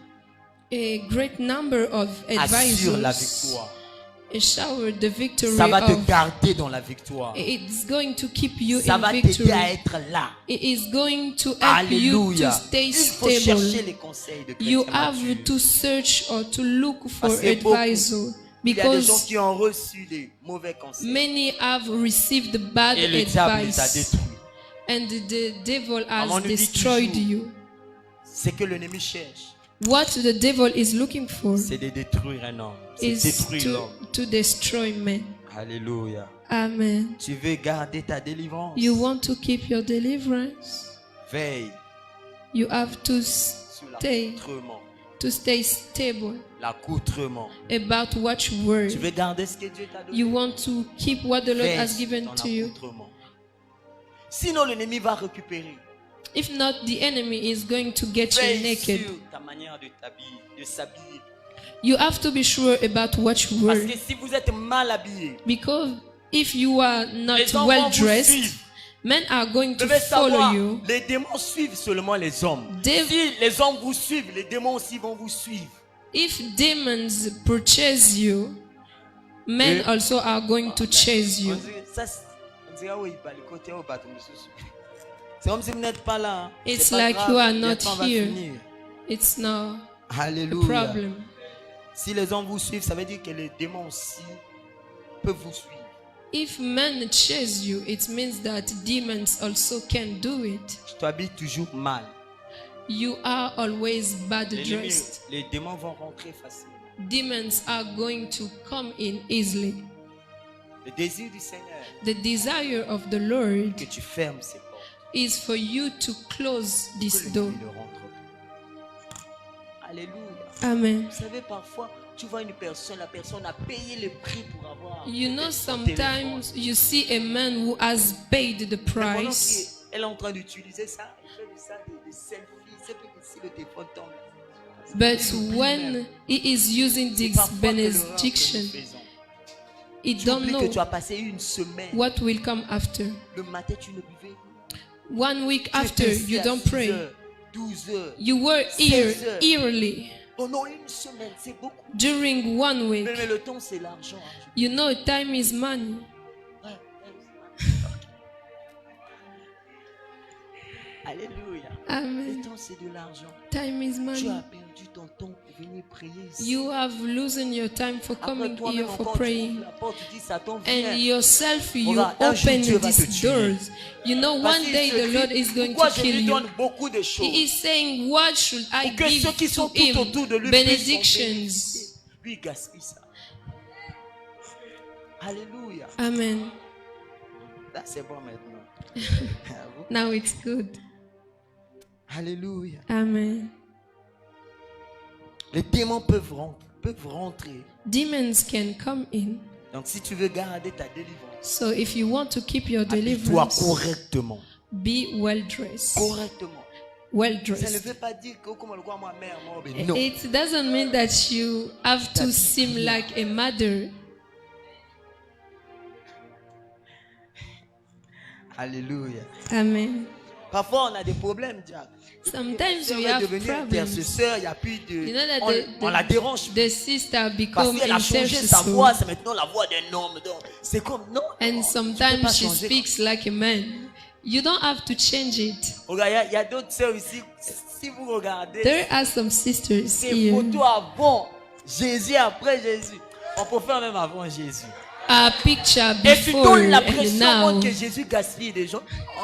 a great number of assure la advisors victoire. shower the victory Ça va te of. garder dans la victoire. It's going to keep you Ça in va t'aider victory. à être là. It is going to help you to Alléluia. stay Il faut chercher stable. les conseils de You chrétiens have matures. to search or to look for Parce que beaucoup- advisor Il y a des gens because qui ont reçu des mauvais conseils. many have received bad Et le diable les a advice détruits. and the devil Maman has nous dit destroyed toujours, you. Ce que l'ennemi cherche, What the devil is looking for c'est de détruire un homme. C'est is détruire l'homme. to destroy men. Alléluia. Amen. Tu veux garder ta délivrance. You want to keep your deliverance. Veille You have to sur stay stable l'accoutrement. about what Tu word. veux garder ce que Dieu t'a donné. You want to keep what the Lord Veille has sur given ton to you. accoutrement. Sinon l'ennemi va récupérer. If not, the enemy is going to get you Veille naked. sur ta manière de t'habiller, de s'habiller. You have to be sure about what you Parce wear. que si vous êtes mal habillé, Because if you are not les hommes well vont vous dressed, suivre. men are going Vous to devez follow savoir, you. les démons suivent seulement les hommes. They- Si les hommes vous suivent, les démons aussi vont vous suivre. If demons purchase you, men Et- also are going to chase you. On dirait où il parle, côté où il parle, c'est comme si vous n'êtes pas là. Hein. It's C'est pas like grave, you are bientôt not on va here. finir. It's not a Alléluia. problem. Si les hommes vous suivent, ça veut dire que les démons aussi peuvent vous suivre. If men chase you, it means that demons also can do it. Tu t'habilles toujours mal. You are always bad dressed. Les démons vont rentrer facilement. Demons are going to come in easily. Le désir du Seigneur, The desire of the Lord que tu fermes ces portes. is for you to close Que this l'ennemi door. ne rentre pas. Alléluia. Amen. Vous savez, parfois, tu vois une personne, la personne a payé le prix pour avoir. You know, peut-être son téléphone. sometimes you see a man who has paid the Mais pendant price, qu'elle est en train d'utiliser ça, elle fait de ça des selfies. C'est plus que si le téléphone tombe. but when he is using C'est this parfois que l'erreur que nous benediction, faisons. he Tu don't oublies que know tu as passé une semaine. what will come after. Le matin, tu ne buvais. 1 week Tu after, étais assis you à don't 6 pray. heures, 12 heures. You were here 16 heures. early Pendant une semaine, c'est beaucoup. during 1 week. Mais le temps, c'est l'argent. Hein. You know, time is money. Ouais, Alléluia. Le Amen. temps, c'est de l'argent. Time is Tu money. as perdu ton temps pour venir prier ici. You have loosened your time for Après coming toi-même, here for encore, tu praying. ouvres la porte, tu dis, Satan, And viens. yourself, you Regarde, un jour, open Dieu va te these tuer. doors. You know, Parce one qu'il day se the dit, Lord is going pourquoi to je kill lui you. donne beaucoup de choses. He is saying, what should I Pour que give ceux qui sont to tout him? autour de lui puissent en Benedictions. bénéficier. Lui, il gaspille ça. Alléluia. Amen. Là, c'est bon maintenant. Now it's good. Alléluia. Amen. Les démons peuvent rentrer. Demons can come in. Donc, si tu veux garder ta délivrance, So if you want to keep your habille-toi deliverance, correctement. be well dressed. Correctement. Well Ça ne dressed. veut pas dire que comme le roi, ma mère, moi, ben non. It doesn't mean that you have to seem like a mother. Alléluia. Amen. Parfois, on a des problèmes, diable. Sometimes Si on we veut have devenir problems. intercesseur, il n'y a plus de... You know that on la dérange the sister parce become qu'elle a changé sa voix, intercessor. c'est maintenant la voix d'un homme. Donc, c'est comme, non. And tu peux pas sometimes she changer. speaks like a man. You don't have to change it. Regarde, il y a d'autres sœurs ici. Si vous regardez, There are some sisters ces here. photos avant Jésus, après Jésus. On peut faire même avant Jésus. A picture Et tu before donnes and l'impression now. que Jésus gaspille des gens. Oh.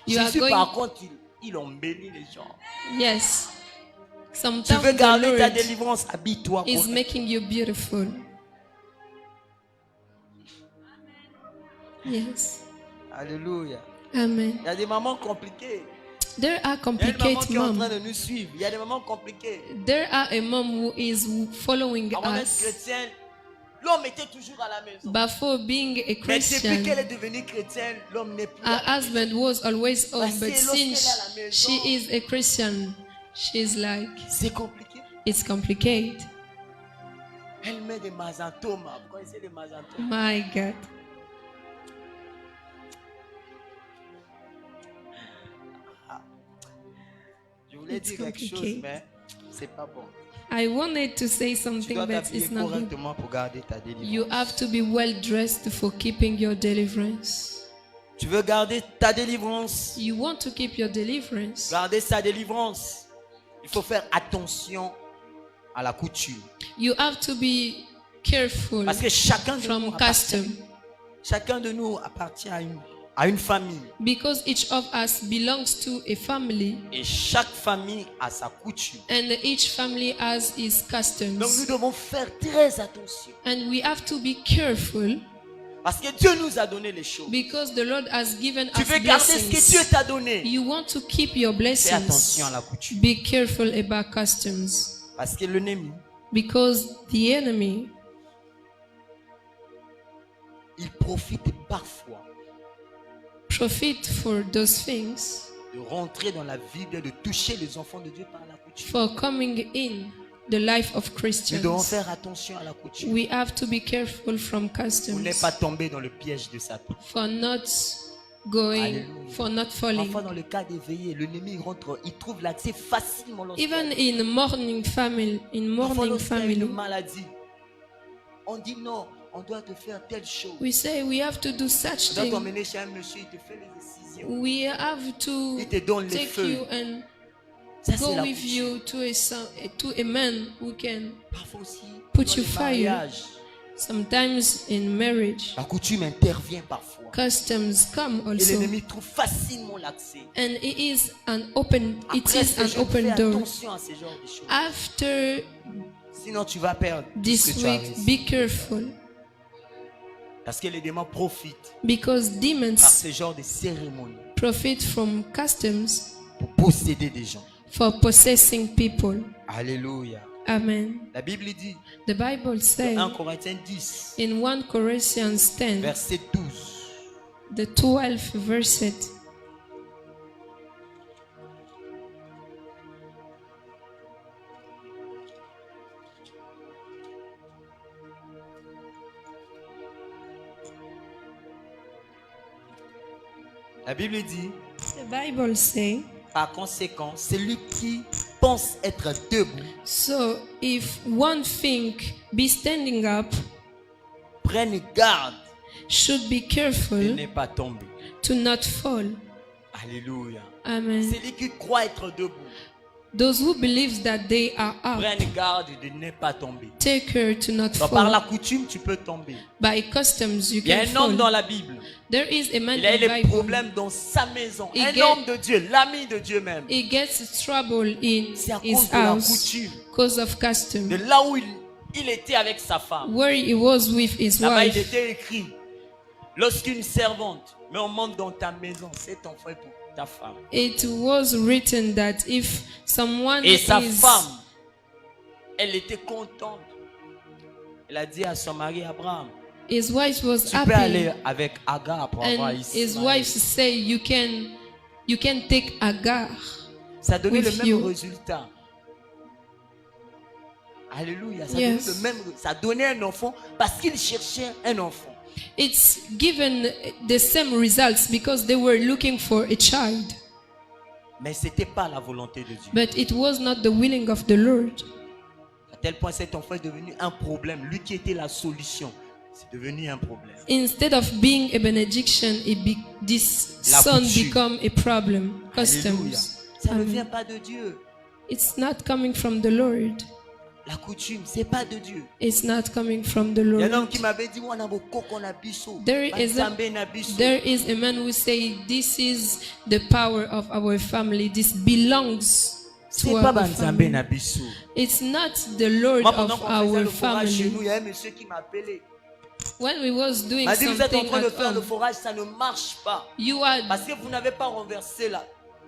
You are Jésus, going- par contre, il embellit les gens. Yes. Tu Sometimes veux the garder ta Lord délivrance, habille-toi. is correctement. making you beautiful. Yes. Alléluia. Amen. Il y a des mamans compliquées. There are Il y a une maman complicated qui est en train moms. de nous suivre. Il y a des mamans compliquées. There are a mom who is following Avant d'être us. chrétienne, l'homme était toujours à la maison. Before being a Mais depuis Christian, qu'elle est devenue chrétienne, l'homme n'est plus her à la maison. husband was always home, Parce but que lorsqu'elle est since à la maison, she is a Christian, she's like, C'est compliqué. it's complicated. Elle met des mazantomes. Vous connaissez les mazantomes? My God. Je voulais It's dire quelque chose, complicated. mais c'est pas bon. I wanted to say Tu something, dois but t'habiller it's not good. correctement pour garder ta délivrance. You have to be well dressed for keeping your deliverance. Tu veux garder ta délivrance, You want to keep your deliverance. garder sa délivrance. Il faut faire attention à la couture. You have to be careful Parce que chacun de nous from appartient, custom. chacun de nous appartient à une famille. Because each of us belongs to a family, Et chaque famille a sa couture. and each family has its Donc nous customs. devons faire très attention And we have to be careful Parce que Dieu nous a donné les choses. Because the Lord has given Tu us veux garder ce que Dieu blessings. t'a donné. You want to keep your Fais blessings. attention à la coutume. Be careful about customs. Parce que l'ennemi, Because the enemy, il profite parfois profit for those things, de rentrer dans la vie, de toucher les enfants de Dieu par la coutume. for coming in the life of Nous devons Christians. faire attention à la coutume. We have to be careful from Pour ne customs, pas tomber dans le piège de Satan. for not going, Alléluia. for not falling. Parfois dans le cas d'éveillé, l'ennemi rentre, il trouve l'accès facilement lorsqu'il Even in morning family, y a une family, maladie. On dit non, on doit te faire telle chose. we say we have to do such On doit thing. t'emmener chez un monsieur, il te fait les décisions. We have to Il te donne les take feux. you and Ça c'est go la with coutume. you to a man who can. Parfois aussi, Put dans you les fire. mariages, Sometimes in marriage, la coutume intervient parfois. customs come Et also, l'ennemi trouve facilement l'accès. and it is an open. It Après, is ces an gens, open fais door. attention à ces genres de choses. After Sinon, tu vas perdre tout ce this que tu as week, réussi. be careful, Parce que les démons profitent because par demons ce genre de cérémonie profit from customs pour posséder des gens. for possessing people. Alléluia. Amen. La Bible dit, The Bible says 1 Corinthiens 10, in 1 Corinthians 10, verset 12. the 12th verse. La Bible dit, The Bible says, par conséquent, celui qui pense être debout, so if one think be standing up, prenne garde should be de careful ne pas tomber. to not fall. Alléluia. Amen. Celui qui croit être debout, Those who believe that they are up, prenne garde de ne pas tomber. take care to not Donc, par la fall. coutume, tu peux tomber. By customs you Il y a can un homme dans fall. la Bible. There is a man Il a eu in the des Bible. problèmes dans sa maison. Il Un get- homme de Dieu, l'ami de Dieu même. He gets trouble in C'est à his cause de la house coutume. because of De custom. là où il était avec sa femme. Where he was with his Là-bas, il wife, était écrit, lorsqu'une servante, mais on monte dans ta maison, cet enfant est pour ta femme. it was written that if someone Et sa is femme, elle était contente. Elle a dit à son mari Abraham, his wife was tu peux aller happy, avec Agar pour avoir and ici. his wife say you can take Agar. Ça donnait le with même you. résultat. Alléluia. Ça, Yes. donnait le même, ça donnait un enfant parce qu'il cherchait un enfant. It's given the same results because they were looking for a child, Mais ce n'était pas la volonté de Dieu. but it was not the willing of the Lord. À tel point, cet enfant est devenu un problème. Lui qui était la solution, c'est devenu un problème. Instead of being a benediction, this La son coutume. become a problem. Alléluia. Customs. Ça ne Amen. vient pas de Dieu. It's not coming from the Lord. La coutume, c'est pas de Dieu. It's not coming from the Il y a un Lord. homme qui m'avait dit, on a beaucoup qu'on a biso. There is a- Banzambe na biso. There is a man who say this is the power of our family. This belongs C'est to pas our Banzambe family. na biso. It's not the Lord Moi, pendant of qu'on faisait our le forage chez nous, family. il y a un monsieur qui m'a appelé. When we was Il doing m'a dit, vous êtes en something train de at faire le home, forage, ça ne marche pas. you are Parce que vous n'avez pas renversé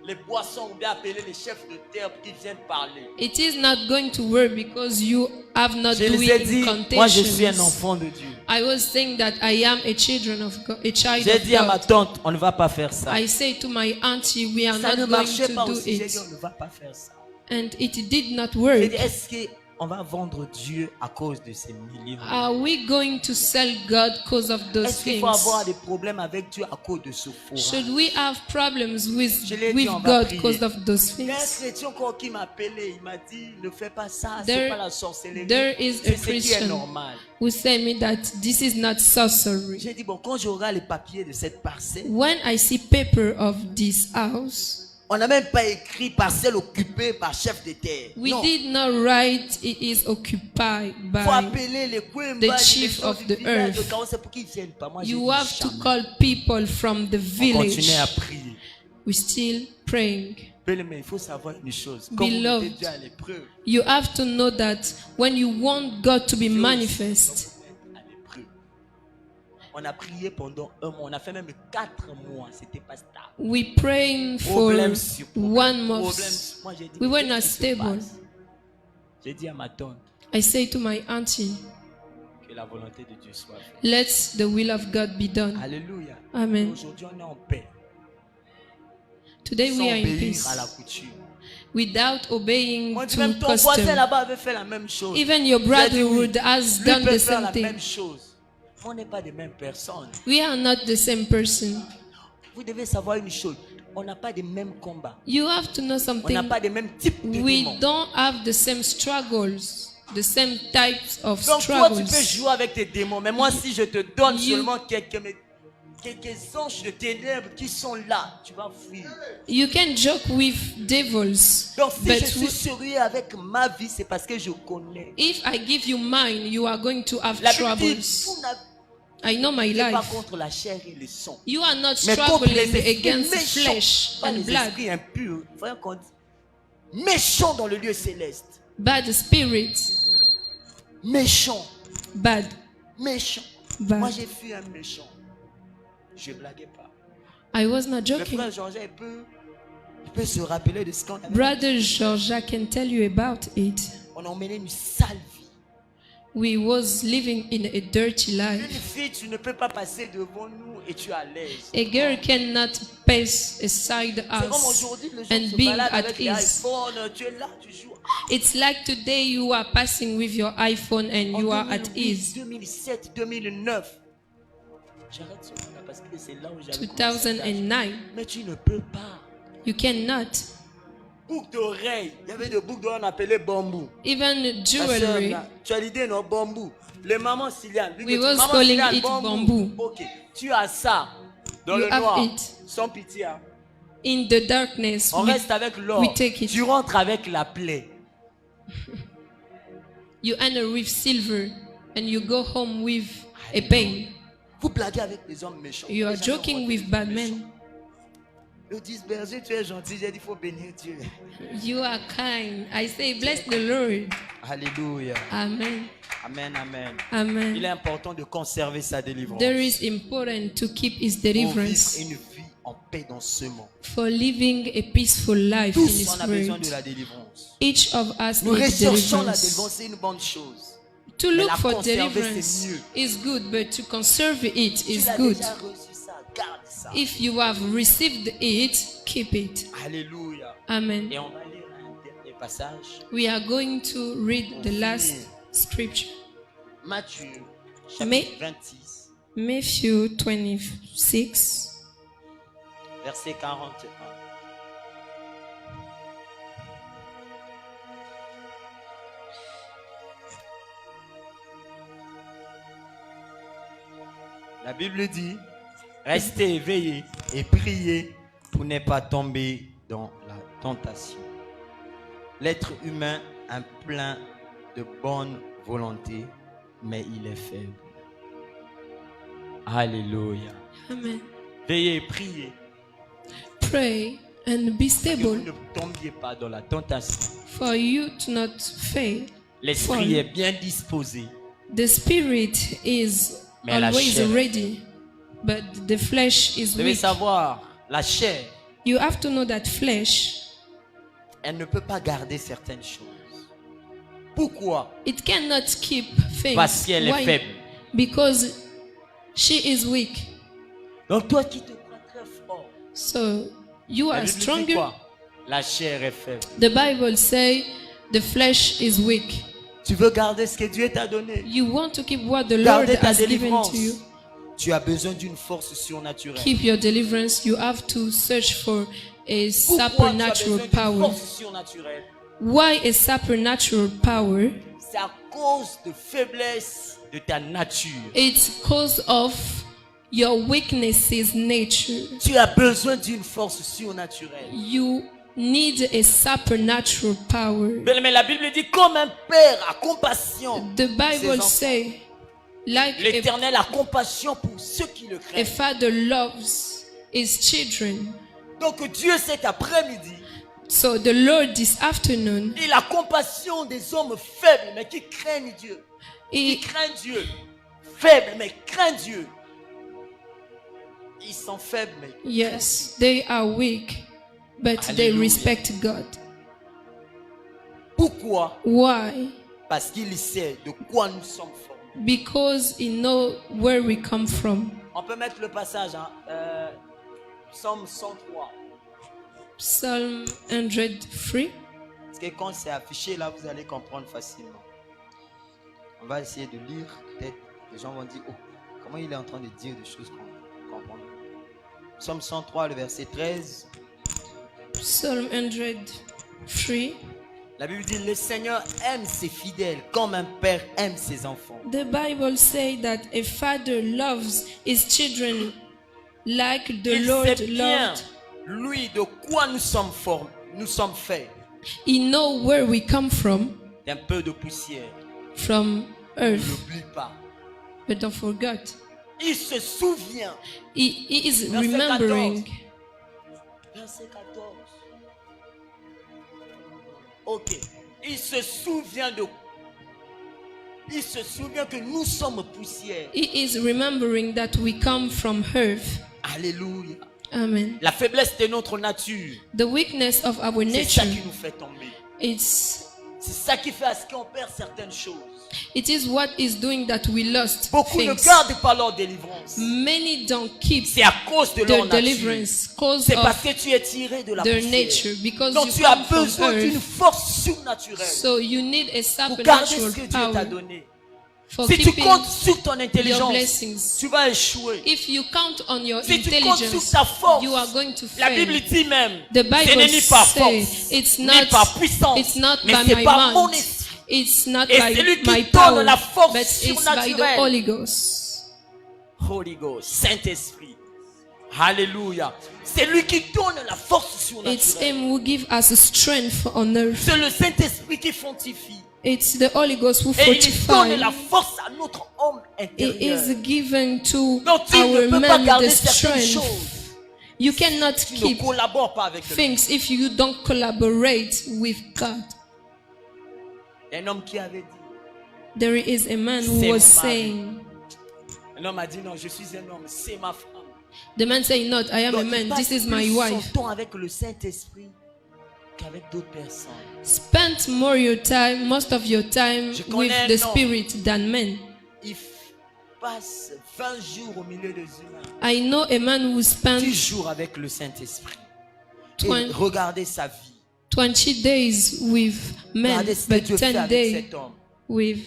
les boissons ou bien appelé les chefs de terre qui viennent parler. it is not going to work because you have not Je les ai dit, doing moi je suis un incantations. enfant de Dieu. I was saying that I am a children of God, a child J'ai of dit à ma God. tante, on ne va pas faire ça. I say to my auntie, we are Ça ne not going marchait pas to do aussi. J'ai it, dit, on ne va pas faire ça. and it did not J'ai work. dit, est-ce qu'on va vendre Dieu à cause de ces millions? Are we going to sell God because of those Est-ce qu'il things? faut avoir des problèmes avec Dieu à cause de ce forage? Should we have problems Je l'ai dit, with on va God prier. because of those Il y a un things? chrétien encore qui m'a appelé, il m'a dit, ne fais pas ça, There- c'est pas la sorcellerie, there is a c'est ce qui est Christian normal. Who say me that this is not sorcery. J'ai dit, bon, quand j'aurai les papiers de cette parcelle, When I see paper of this house, on n'a même pas écrit parcelle occupée par chef de terre. we Non, did not write it is occupied il faut by. appeler les Kwemba, the chief of the earth. C'est pour qu'ils viennent pas. Moi, j'ai You dit have to jamais. call people from the On village. continue à prier. We still praying. Bien-aimé, il faut savoir une chose. Quand vous Beloved. mettez Dieu à l'épreuve, You have to know that when you want God to be manifest, à l'épreuve. On a prié pendant 1 mois. On a fait même 4 mois. C'était pas stable. We praying for Problème sur problème. 1 month. Problème. Moi, j'ai dit, We were qu'est-ce not qui se stable. passe? J'ai dit à ma tante I say to my auntie, que la volonté de Dieu soit faite. let the will of God be done. Alléluia. Amen. Aujourd'hui, on est en paix. Today Sans we are in obéir à la peace. coutume. Without obeying Moi, je dis to même ton voisin custom. là-bas avait fait la même chose. Even your J'ai dit, oui, brotherhood has lui done peut the faire same la thing. même chose. On n'est pas des mêmes personnes. We are not the same person. Vous devez savoir une chose. On n'a pas les mêmes combats. You have to know On n'a something. pas les mêmes types de We démons. don't have the same struggles, the same types of Donc toi, tu peux struggles. jouer avec tes démons. Mais moi, si je te donne You- seulement quelques anges de ténèbres qui sont là, tu vas fuir. You can joke with devils, Donc si but je suis sérieux avec ma vie, c'est parce que je connais. if I give you mine, you are going to have La Bible dit, troubles. vous n'avez I know my pas life. contre la chair et le sang. You are not Mais contre les struggling esprits against méchants, flesh pas and les blood, esprits impurs. Voyons qu'on dit méchants dans le lieu céleste. bad spirits, Méchants, bad, méchants. bad. Moi, j'ai fui un méchant. Je blaguais pas. I was not Le joking. frère Jean-Jacques, il peut se rappeler de ce qu'on avait. Brother Georgia can tell you about it. On a emmené une sale vie. We was living in a dirty Une life. fille, tu ne peux pas passer devant nous et tu es à l'aise. A girl cannot pass aside C'est comme us aujourd'hui, les gens and se being baladent at avec les ease. iPhones. Tu es là, tu joues. It's like today you are passing with your iPhone and En you are at 2008, ease. 2007, 2009. J'arrête ce moment-là parce que c'est là où j'avais commencé. 2009. Mais tu ne peux pas. You cannot. Boucle d'oreille. Il y avait des boucles d'oreilles, on appelait bambou. Even Ma sœur, jewelry. là, tu as l'idée, non, bambou. Les mamans Siliane. We was calling it bamboo. Ok, tu as ça dans You le have noir. it. Sans pitié. Hein. In the darkness, On reste avec l'or. we take it. Tu rentres avec la plaie. You enter with silver and you go home with a pain. Vous blaguez avec les hommes méchants. You are Vous jamais joking rencontré with des bad méchants. men. Le disberger, tu es gentil. J'ai dit, il faut bénir Dieu. You are kind. I say, bless the Lord. Alléluia. Amen. Amen, amen. Amen. Il est important de conserver sa délivrance. There is important to keep his Pour deliverance, vivre une vie en paix dans ce monde. for living a peaceful life in Tous, his on a besoin word. de la délivrance. Each of us Nous needs recherchons la deliverance. délivrance, c'est une bonne chose. To Mais look la for conserver, deliverance c'est mieux. is good, but to conserve it Tu is l'as good. déjà reçu ça, garde ça. If you have received it, keep it. Alléluia. Amen. Et on va lire un dernier passage. We are going to read the last scripture. Matthieu, Mais- chapitre 26, Matthew 26, verset 41. La Bible dit, restez éveillés et priez pour ne pas tomber dans la tentation. L'être humain est plein de bonne volonté, mais il est faible. Alléluia. Amen. Veillez et priez Pray and be que vous stable ne tombiez pas dans la tentation. for you to not fail. L'esprit est bien disposé, The spirit is Mais la always chair- ready, but the flesh is vous devez weak. savoir, la chair, You have to know that flesh, elle ne peut pas garder certaines choses. Pourquoi? it cannot keep things. Parce qu'elle est Why? faible. Because she is weak. Donc toi qui te crois très fort, So you la are Bible dit stronger. quoi? La chair est faible. The Bible say the flesh is weak. Tu veux garder ce que Dieu t'a donné. You want to keep what the Lord Garder ta has given délivrance. to you. Tu as besoin d'une force surnaturelle. Keep your deliverance. You have to search for a Pourquoi tu as supernatural besoin d'une power. force surnaturelle? Why a supernatural power? C'est à cause de faiblesse de ta nature. It's because of your weaknesses nature. Tu as besoin d'une force surnaturelle. You need a supernatural power. Mais la Bible dit comme un père a compassion. The Bible enfants. say, like L'Éternel a compassion pour ceux qui le a craignent. father loves his children. Donc Dieu cet après-midi, So the Lord this afternoon, il a compassion des hommes faibles mais qui craignent Dieu. Qui he, craignent Dieu. Faibles mais craignent Dieu. Ils sont faibles, mais Yes, they are weak, but they Hallelujah. respect God. pourquoi? Why? Parce qu'il sait de quoi nous sommes formés. Because he knows where we come from. On peut mettre le passage, hein, Psaume 103. Psalm 103. Parce que quand c'est affiché là, vous allez comprendre facilement. On va essayer de lire. Peut-être les gens vont dire, oh, comment il est en train de dire des choses qu'on comprend. Psaume 103, le verset 13. Psalm 103. La Bible dit, le Seigneur aime ses fidèles comme un père aime ses enfants. The Bible says that a father loves his children like the Il Lord sait bien, loved. lui, de quoi nous sommes formés, nous sommes faits. He knows where we come from D'un peu de poussière. earth, N'oublie pas. but don't forget. Il se souvient. He is Verset remembering. 14. Verset 14. Ok. Il se souvient que nous sommes poussière. He is remembering that we come from earth. Alléluia. Amen. La faiblesse de notre nature, The weakness of our c'est ça nature, qui nous fait tomber. c'est C'est ça qui fait à ce qu'on perd certaines choses. it is what is doing that we lost Beaucoup ne things. gardent pas leur délivrance. Many don't keep C'est à cause de leur their nature. deliverance cause C'est parce of que tu es tiré de la their poussière. nature, because Donc you tu as come from besoin d'une earth. force surnaturelle So you need a pour garder ce supernatural que Dieu t'a power donné. for Si tu keeping comptes sur ton your intelligence, blessings. tu vas échouer. If you count on your Si tu comptes sur intelligence, ta force, you are going to la Bible fail. dit même, The ce Bible n'est ni par says force, it's ni not, par puissance, it's not mais by c'est my par mon mind, esprit. it's not Et by c'est lui qui my donne power, la force but it's by the surnaturelle. Holy Ghost. Holy Ghost, Saint-Esprit. Alléluia. C'est lui qui donne la force It's surnaturelle. Him who gives us strength on earth. C'est le Saint-Esprit qui fortifie. It's the Holy Ghost who Et il donne la fortifies. force à notre homme It intérieur. is given to Donc tu ne our peux pas man garder the certaines strength. choses. You cannot Tu ne keep collabores pas avec lui. things if you don't collaborate with God. Un homme qui avait dit, There is a man who C'est was mon mari. saying, un homme a dit non, je suis un homme, c'est ma femme. the man saying, not, I am a Donc, il man, passe this is my plus wife. son temps avec le Saint-Esprit qu'avec d'autres personnes. Spend most of your time Je with connais the un homme. Spirit than men. Il passe 20 jours au milieu des humains. I know a man who 10 spent jours avec le Saint-Esprit. Et Twen- regardez sa vie. 20 days with men, Regardez ce que but Dieu fait 10 avec days cet homme. with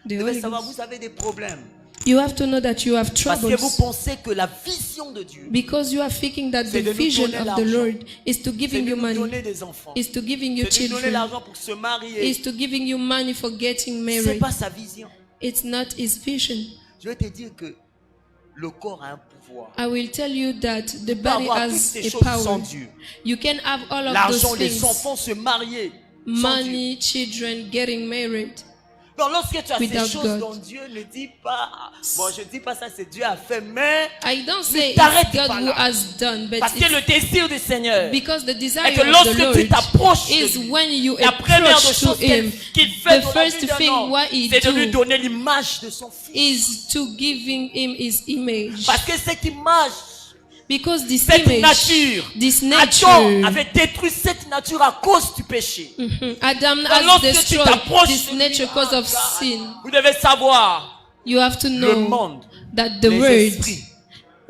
the Vous devez Holy savoir, Ghost. vous avez des problèmes. You have to know that you have Parce que vous troubles pensez que la vision de Dieu, because you are thinking that C'est the de nous vision donner of the l'argent. Lord is to c'est giving de you nous money, donner des enfants. is to giving you C'est de nous donner children, l'argent pour se marier. is to giving you money for getting C'est married. pas sa vision. It's not his vision. Je vais te dire que le corps a un pouvoir. I will tell you that the Tu peux body avoir toutes has ces a choses sans power. Dieu. You can have all of L'argent, those les things. enfants, se marier. sans Dieu. Money, children, getting married. Donc lorsque tu as Without ces choses God. dont Dieu ne dit pas, bon je dis pas ça c'est Dieu a fait, mais I don't say t'arrêtes it's God pas who là. has done, but parce que le it's désir du Seigneur, because the et desire que of lorsque the Lord tu t'approches de is lui, when you la première approach des to choses Him. qu'il fait The dans la first vie d'un thing homme, what He c'est de lui do donner l'image de son fils. is to giving Him His image. Parce que cette image, Because this cette image, nature, this Adam nature, avait détruit cette nature à cause du péché. Adam Donc, has lorsque tu destroyed t'approches this de lui, nature because of God, sin. vous devez savoir, You have to le know monde, that the les word, esprits,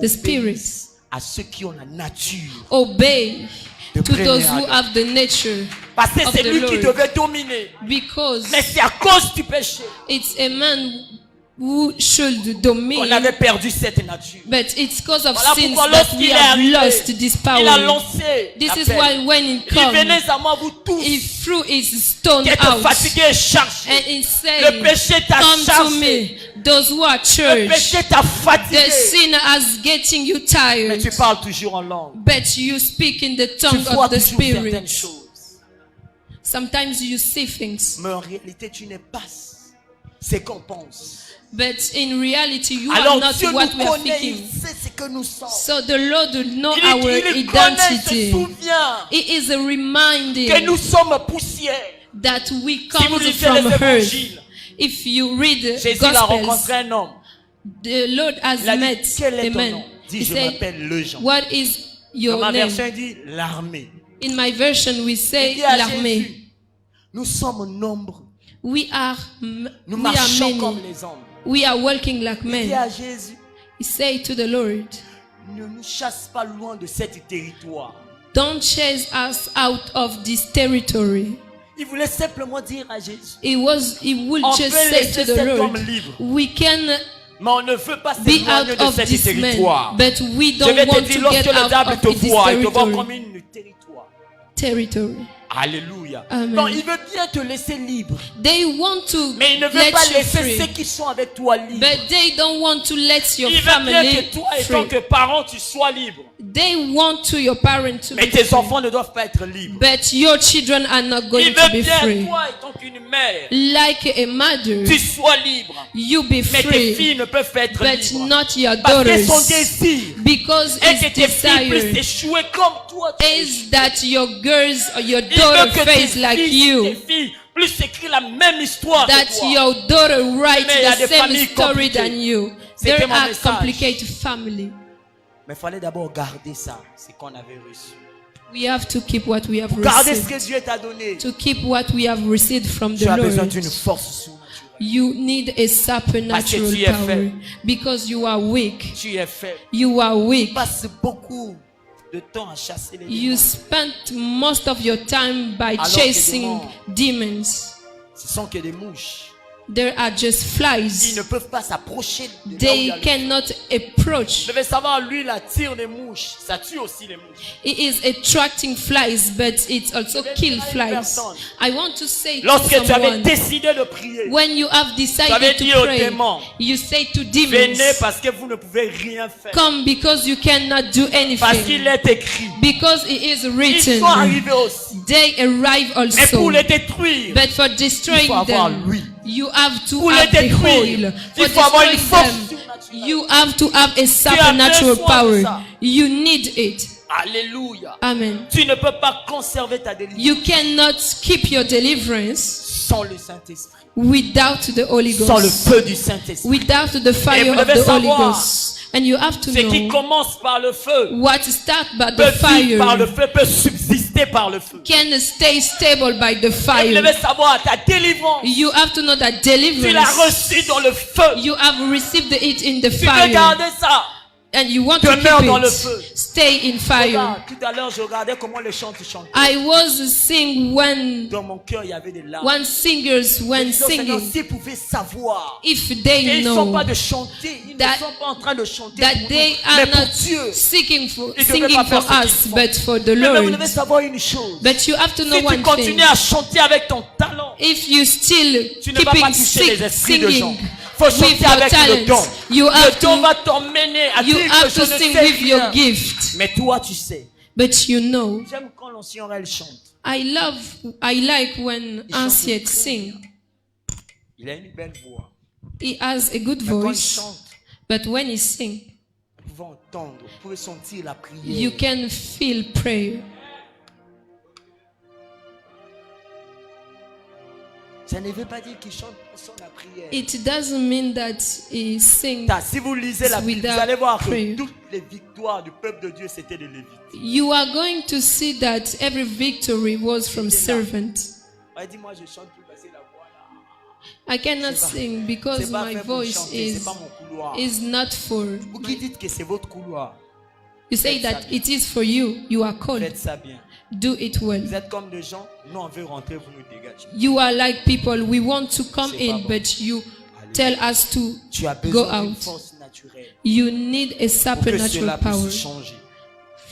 the spirit, obéissent à ceux qui ont la nature. obey de to those premier who Adam. have the nature, Parce que of c'est the lui qui Lord. devait dominer. because Mais c'est à cause du péché it's a man who should qu'on dominate. avait perdu cette nature. But it's because of Voilà sins pourquoi that lorsqu'il we est have arrivé, lost this il a power. lancé This is l'appel. why when it Il dit, venez comes, à moi vous tous he threw his stone qui êtes out fatigués et chargés. and he Le said, péché t'a come to chargé. me, those who are Le church. péché t'a fatigué. The sin is getting you Mais tired, tu parles toujours en langue. but you speak in the Tu tongue vois of the toujours certaines Spirit. choses. Sometimes you see things, Mais en réalité, tu n'es pas ce qu'on pense. but in reality you are Alors not Dieu what nous we are connaît, il thinking. sait ce que nous sommes. So the Lord will know Il our connaît, il se identity. souvient It is a que reminding nous sommes poussière. that we Si come vous lisez from les earth. évangiles, If you read the Jésus a rencontré Gospels, un homme. the Lord has Il a dit, met quel est a ton man. nom? Dis, He je said, m'appelle le Jean. what is Dans your ma name? version, il dit l'armée. In my version, we Il say dit à l'armée. Jésus, nous sommes nombreux. We are Nous we are marchons comme many. les hommes. We are walking like Il dit men. à Jésus, He said to the Lord, ne nous chasse pas loin de cet territoire. don't chase us out of this territory. Il voulait simplement dire à Jésus, He would on just peut say laisser to the cet homme Lord, libre, we can mais on ne veut pas be s'éloigner out de of cet this man, territoire. but we Je don't vais te want dire, to lorsque get le out diable of te this voit, il te voit territory. comme une territoire. Territory. Alléluia. Amen. Donc il veut bien te laisser libre, They want to mais il ne veut let pas you laisser free, ceux qui sont avec toi libres. but they don't want to let your Il veut bien family que toi, étant free. que parent, tu sois libre. They want to your parents to Mais be tes free, enfants ne doivent pas être libres. but your children are not Il going to veut be bien free. toi, étant qu'une mère, Like a mother, tu sois libre. you be Mais tes free, filles ne peuvent pas être but libres. not your Parce que son daughters, désir because est que his tes filles puissent desire échouer comme toi. Tu échoues. is that your girls or your Il veut daughter que tes face like tes you, filles puissent écrire la même histoire that que toi. your daughter writes Mais il y a the des same familles story compliquées. than you. C'était There mon are message. complicated family. Mais il fallait d'abord garder ça, ce qu'on avait reçu. We have to keep what we have Garder ce que received. Dieu t'a donné. To keep what we have received from the Tu as besoin Lord. d'une force surnaturelle. You need a supernatural Parce que tu es power faible. because you are weak. Tu es faible. You are weak. Tu passes beaucoup de temps à chasser les You démons. spent most of your time by Alors que chasing demons. Ce sont que des mouches. There are just Ils flies. ne peuvent pas s'approcher de là où il y They a le feu. cannot approach. Je veux savoir, lui, il attire les mouches. Ça tue aussi les mouches. It is attracting flies, but it also kills flies. I want to say to Lorsque tu avais someone, décidé de prier, when you have tu avais decided dit to aux pray, démons, you say to venez demons, parce que vous ne pouvez rien faire. come because you cannot do Parce anything. qu'il est écrit. Because it is Ils written. sont arrivés aussi. They arrive Mais pour also. les détruire, But for il destroying faut avoir them, lui. you have to Pour les have the détruire, whole. il For faut avoir une destroying force them, surnaturelle. you have to have a supernatural besoin de power. ça. You need it. Alléluia. Amen. Tu ne peux pas conserver ta délivrance You cannot keep your deliverance sans le Saint-Esprit, without the Holy sans le Ghost, feu du Saint-Esprit. without the Et fire vous of devez the Holy savoir, Ghost. And you have to Ce qui know commence par le feu what start by the peut vivre par le fire feu, peut subsister par le feu. can stay stable by the Et vous fire. devez savoir, ta délivrance, You have to know that tu l'as deliverance, reçue dans le feu. you have received it in the Tu veux fire. garder ça. And you want to Demeure keep dans le it. feu. Stay in fire. Regarde, tout à l'heure, je regardais comment les chants chantaient. I was sing when Dans mon cœur, il y avait des larmes. when singers when Je disais, Seigneur, singing, s'ils pouvaient savoir. if Et they ils ne sont know pas de chanter. Ils that- ne sont pas en train de chanter that pour they nous, are mais pour not Dieu. seeking for Ils devaient singing pas for faire ce us qu'ils but for the Mais vous Lord. devez savoir une chose. But you have to know Si tu one thing. continues à chanter avec ton talent, If you still tu ne vas pas keeping toucher les esprits de gens. singing Il faut with chanter your avec le don. talents, you Le have don to va t'emmener à you dire que have je to ne sing sais with your rien. gift. Mais toi, tu sais. But you know, J'aime quand l'ancien Aurel chante. I like when Il chante Ansiet très sing. bien. Il a une belle voix. He has a good Mais quand il voice, chante, but when he sing, vous pouvez entendre, vous pouvez sentir la prière. you can feel prayer. Ça ne veut pas dire qu'il chante sans la prière. It doesn't mean that he sings. Si vous lisez la Bible, vous without allez voir prayer. que toutes les victoires du peuple de Dieu, c'était des Lévites. You are going to see that every victory was from servants. Ouais, dis-moi, je chante plus parce que la voix là. I cannot sing because C'est pas my fait pour voice chanter, c'est pas mon couloir. is not for. Vous qui dites que c'est votre couloir, You say that it is for you. You are called. faites ça bien. Do it well. Vous êtes comme des gens, nous on veut rentrer, vous nous dégagez. You are like people. We want to come C'est pas in, bon. but you tell us to Tu as go besoin d'une out. force naturelle You need a pour que cela supernatural power puisse changer.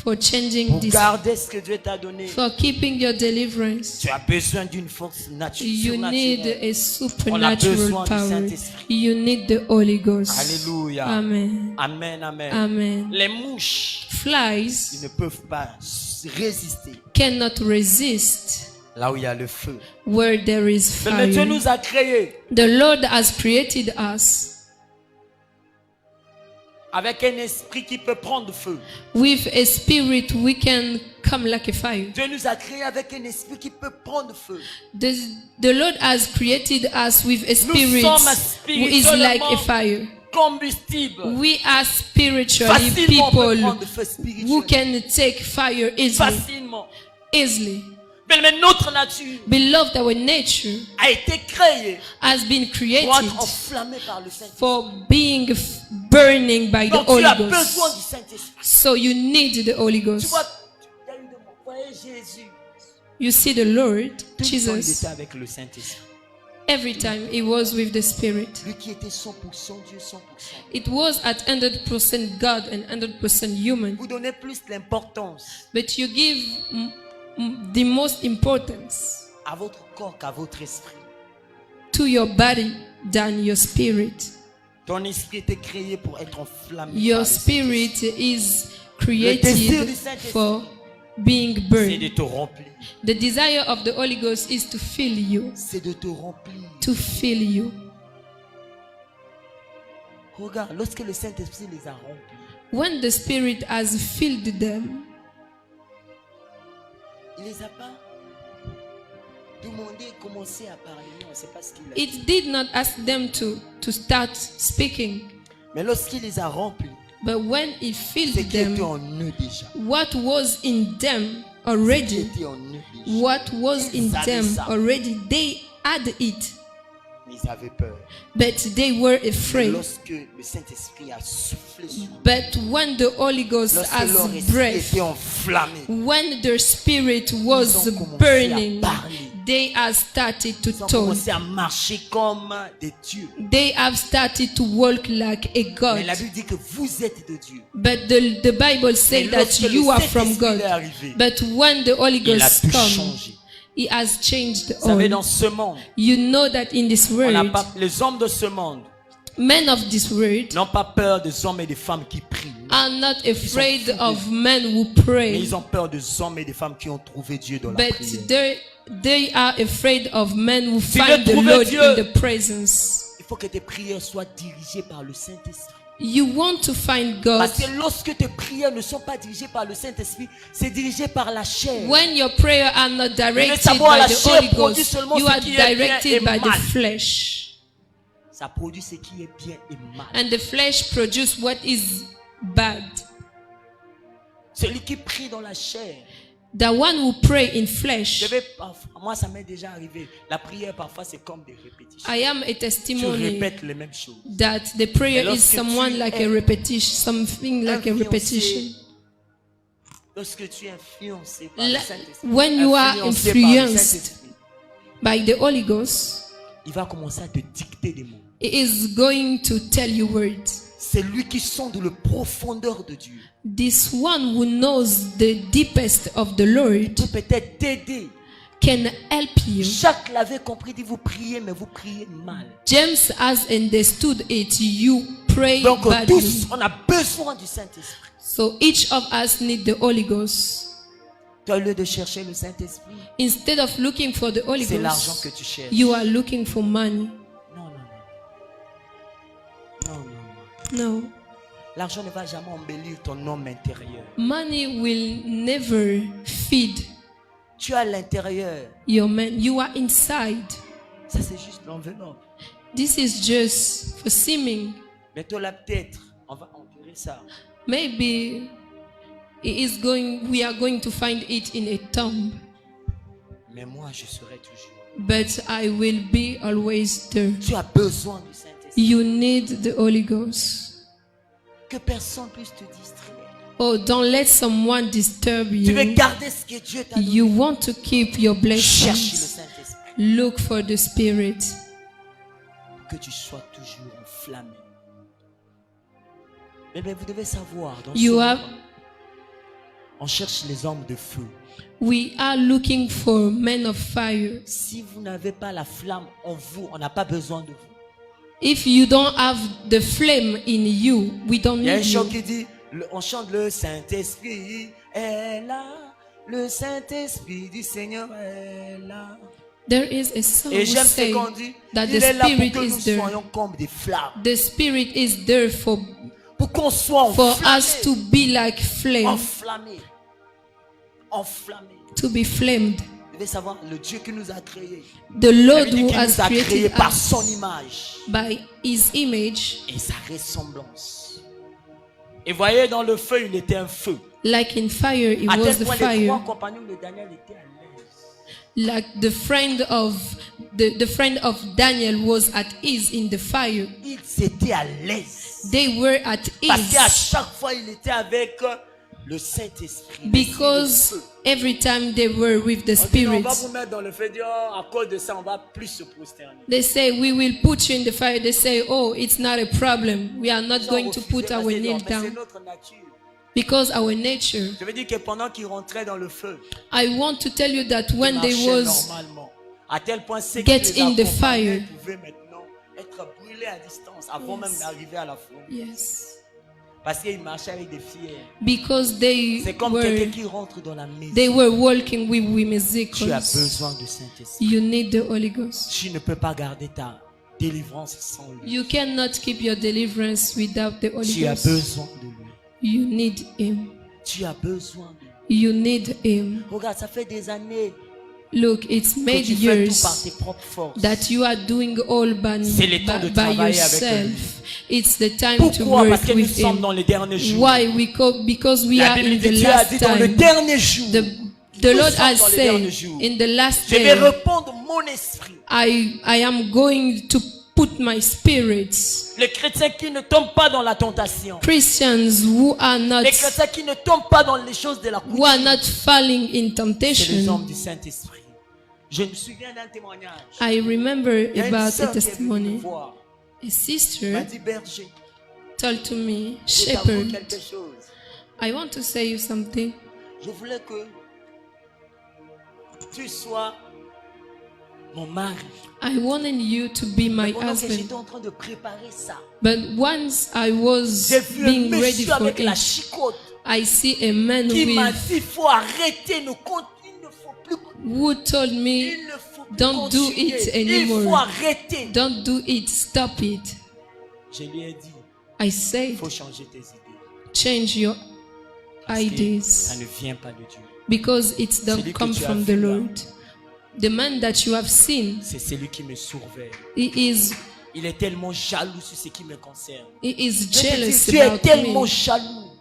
for changing Pour this, garder ce que Dieu t'a donné, for keeping your deliverance. tu as besoin d'une force You need surnaturelle. a On a supernatural besoin du power. Saint-Esprit. You need the Holy Ghost. Alléluia. Amen. Amen, amen. Amen. Les mouches, ils Flies ne peuvent pas résister cannot resist là où il y a le feu. where there is Mais Dieu fire. nous a créés The Lord has created us avec un esprit qui peut prendre feu. with a spirit we can come like a fire. Dieu nous a créés avec un esprit qui peut prendre feu. The Lord has created us with a spirit sommes who is like a spirituellement fire. combustible. We are spiritually Facilement, on peut people prendre le feu who spirituel. can take fire easily. Facilement. Easily. Mais notre nature Beloved, our nature a été créée has been pour created être enflammée par le Saint-Esprit. for being burning by the Donc tu Holy as Ghost. besoin du Saint-Esprit. So you need the Holy Tu Ghost. vois, il y a eu des moments, voyez Jésus. You see the Lord, Tout le temps, il Jesus, était avec le Saint-Esprit. every time he was with the Spirit. Lui qui était 100% Dieu, 100%. It was at 100% God and 100% human. Vous donnez plus l'importance But you give the most importance à votre corps qu'à votre esprit. to your body than your spirit. Ton esprit était créé pour être enflammé. Your par le spirit is désir created du Saint-Esprit. for being Saint-Esprit. C'est burned. de te remplir. The desire of the Holy Ghost is to fill you, C'est de te remplir. to fill you. Regarde, lorsque le Saint-Esprit les a remplis, When the Spirit has filled them, il les a pas demandé, commencé à parler. On ne sait pas ce qu'il a dit. it did not ask them to start speaking. Mais lorsqu'il les a remplis, But when he c'est filled qui était them, en eux déjà. what was in them Qui already, était en eux déjà. what was in Ils avaient them ça. already, they had it, Ils avaient peur. but they were Mais afraid. lorsque le Saint-Esprit a soufflé sur eux, But when the Holy Ghost lorsque has leur esprit breath, était enflammé, when their spirit Ils was ont commencé burning, à parler. they have started to ils ont talk. commencé à marcher comme des dieux. They have started to walk like a Mais la God. Bible dit que vous êtes de Dieu. But the Bible says Et that lorsque le you are from Saint-Esprit God. est arrivé, But when the Holy il a Ghost pu comes, changer. He has changed Vous savez, all. dans ce monde, You know that in this on n'a world, pas, les hommes de ce monde men of this world n'ont pas peur des hommes et des femmes qui prient. are not afraid fous of men who Mais pray, ils ont peur des hommes et des femmes qui ont trouvé Dieu dans la but prière. they are afraid of men who Tu veux find the trouver Lord Dieu? in the presence. Il faut que tes prières soient dirigées par le Saint-Esprit. You want to find God. Parce que lorsque tes prières ne sont pas dirigées par le Saint-Esprit, c'est dirigé par la chair. When your prayer are not directed savoir, by la the chair Holy produit Ghost, seulement you ce are qui est bien et directed by the mal. flesh. Ça produit ce qui est bien et mal. And the flesh produces what is bad. Celui qui prie dans la chair. The one who pray in flesh. Moi, ça m'est déjà arrivé. La prière, parfois, c'est comme des répétitions. I am a Tu testimony répètes les mêmes choses. that the prayer Et is lorsque someone tu like es a repetition, something like a influencé repetition. Lorsque tu es influencé par le La- Saint-Esprit, when you are influencé par le influenced Saint-Esprit, by the Holy Ghost, il va commencer à te dicter des mots. he is going to tell you words. C'est lui qui sonde le profondeur de Dieu. This one who knows the deepest of the Lord Peut peut-être t'aider. can help you. Jacques l'avait compris, dit vous priez, mais vous priez mal. James has understood it. You pray Donc tous, badly. on a besoin du Saint-Esprit. So each of us need the Holy Ghost. Au lieu de chercher le Saint-Esprit, Instead of looking for the Holy c'est l'argent que Ghost, tu cherches. you are looking for money. Non, non, non. Non, non, non. No. L'argent ne va jamais embellir ton homme intérieur. Money will never feed Tu as l'intérieur. your man. You are inside. Ça, c'est juste l'enveloppe. This is just for seeming. Bientôt, là, peut-être, on va empirer ça. Maybe we are going to find it in a tomb. Mais moi, je serai toujours. But I will be always there. Tu as besoin du Saint-Esprit. You need the Holy Ghost. Que personne puisse te distraire. Oh, don't let someone disturb Tu veux you. garder ce que Dieu t'a donné. You want to keep your Cherche le blessings. Saint-Esprit. Look for the Spirit. Pour que tu sois toujours enflammé. Mais vous devez savoir, dans You ce have, monde, on cherche les hommes de feu. we are looking for men of fire. Si vous n'avez pas la flamme en vous, on n'a pas besoin de vous. If you don't have the flame in you, we don't Il y a un need chant you. qui dit, on chante le Saint-Esprit est là, le Saint-Esprit du Seigneur est là. There is a song Et who j'aime ce say qu'on dit, that il the est là pour Spirit que nous is there. soyons comme des flammes. The Spirit is there for Pour qu'on soit us to be like flame, enflammés. Enflammés. to be flamed. devez savoir, le Dieu qui nous a créés. The Lord Il dit who qu'il has nous a créés created par son us image by His image, et sa ressemblance. Et voyez, dans le feu, il était un feu. like in fire, it À was tel the point, les trois fire. compagnons de Daniel étaient à l'aise. Like the friend of Daniel was at ease in the fire. Ils étaient à l'aise. They were at Parce qu'à ease chaque fois, il était avec le Saint-Esprit. because every time they were with the On dit, on va Spirit. vous mettre dans le feu, dire, oh, à cause de ça, on va plus se prosterner. They say, we will put you in the fire. They say, oh, it's not a problem. We are not Ils ont going to refusé put parce our qu'ils disent, nail mais c'est down notre nature. because our nature. Je veux dire que pendant qu'ils rentraient dans le feu, I want to tell you that ils when they marchaient was normalement. À tel point, ceux get qui les in the accompagnaient fire. pouvaient maintenant être brûlés à distance avant même d'arriver à la fournaise. yes, Parce qu'ils marchaient avec des fiers. because C'est comme quelqu'un were qui rentre dans la maison. they were walking with Tu as musicals. besoin du Saint-Esprit. You need the Holy Ghost. Tu ne peux pas garder ta délivrance sans lui. You cannot keep your deliverance without the Holy Tu as Ghost. besoin de lui. You need Him. Tu as besoin de lui. You need Him. Regarde, ça fait des années Look, it's que made tu fais tout par years tes propres forces. that you are doing all by, C'est le temps de by travailler avec yourself. It's the time to Pourquoi? work Parce que nous with sommes Him. dans les derniers jours. Why? Because we La are Bible in dit, the Dieu a last dit dans le time. dernier jour, The Lord sommes has dans les said, derniers jours. in the last je vais day, répandre mon esprit. I am going to put my spirits. Les chrétiens qui ne tombent pas dans la tentation. Christians who are not Les chrétiens qui ne tombent pas dans les choses de la who are coutume. not falling in C'est les temptation. hommes du Saint-Esprit. Je me souviens d'un témoignage. I remember Il y a une about a sœur qui est venue testimony. me voir. A Elle m'a sister dit, berger, told to me, je t'avoue Shepherd, quelque chose. I want to say you something. Je voulais que tu sois mon mari. I wanted you to be my Pendant que husband. j'étais en train de préparer ça, But once I was j'ai vu un being ready monsieur for avec la it, chicote I see a man qui m'a with dit, il faut arrêter, il ne faut plus, who told me, il ne faut plus don't do continuer. it Il faut anymore. arrêter. Don't do it, stop it. Je lui ai dit, I il said, faut changer tes idées. change your Parce que ideas ça ne vient pas de Dieu. because it Celui don't que come tu as from the vu là. Lord. The man that you have seen, C'est celui qui me surveille. he Il est tellement jaloux sur ce qui me concerne. is Je te dis, jealous tu es about tellement me. jaloux.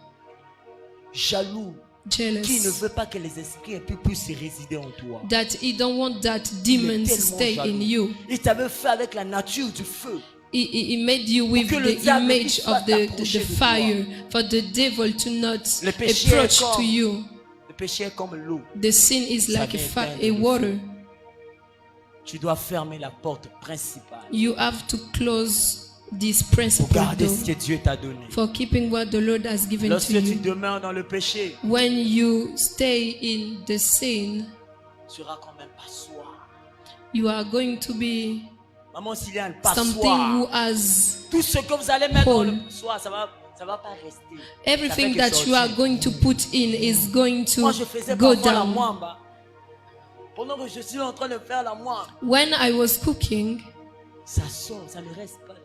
Jaloux. Qui ne Jealous veut pas que les esprits puissent résider en toi. that he don't want that Il est demons tellement stay jaloux. in you. Il t'avait fait avec la nature du feu. He made you with que le the diable image puisse of pas the t'approcher de fire for the devil to not Le péché est approach comme- to you. Le péché est comme l'eau. The sin is Ça like vient éteindre a le water. Tu dois fermer la porte principale You have to close this pour principle garder door ce que Dieu t'a donné. for keeping what the Lord has given Lorsque to tu you. demeures dans le péché, When you stay in the sin, tu seras comme un passoire. you are going to be Maman, s'il y a un something who passoire, has tout ce que vous allez mettre dans le Paul. passoire, ça va pas rester. everything Ça fait que that you are sortir. going to put in is going Moi, to je faisais go parfois la down. moamba. Pendant que je suis en train de faire la moamba, When I was cooking, ça sort, ça ne reste pas.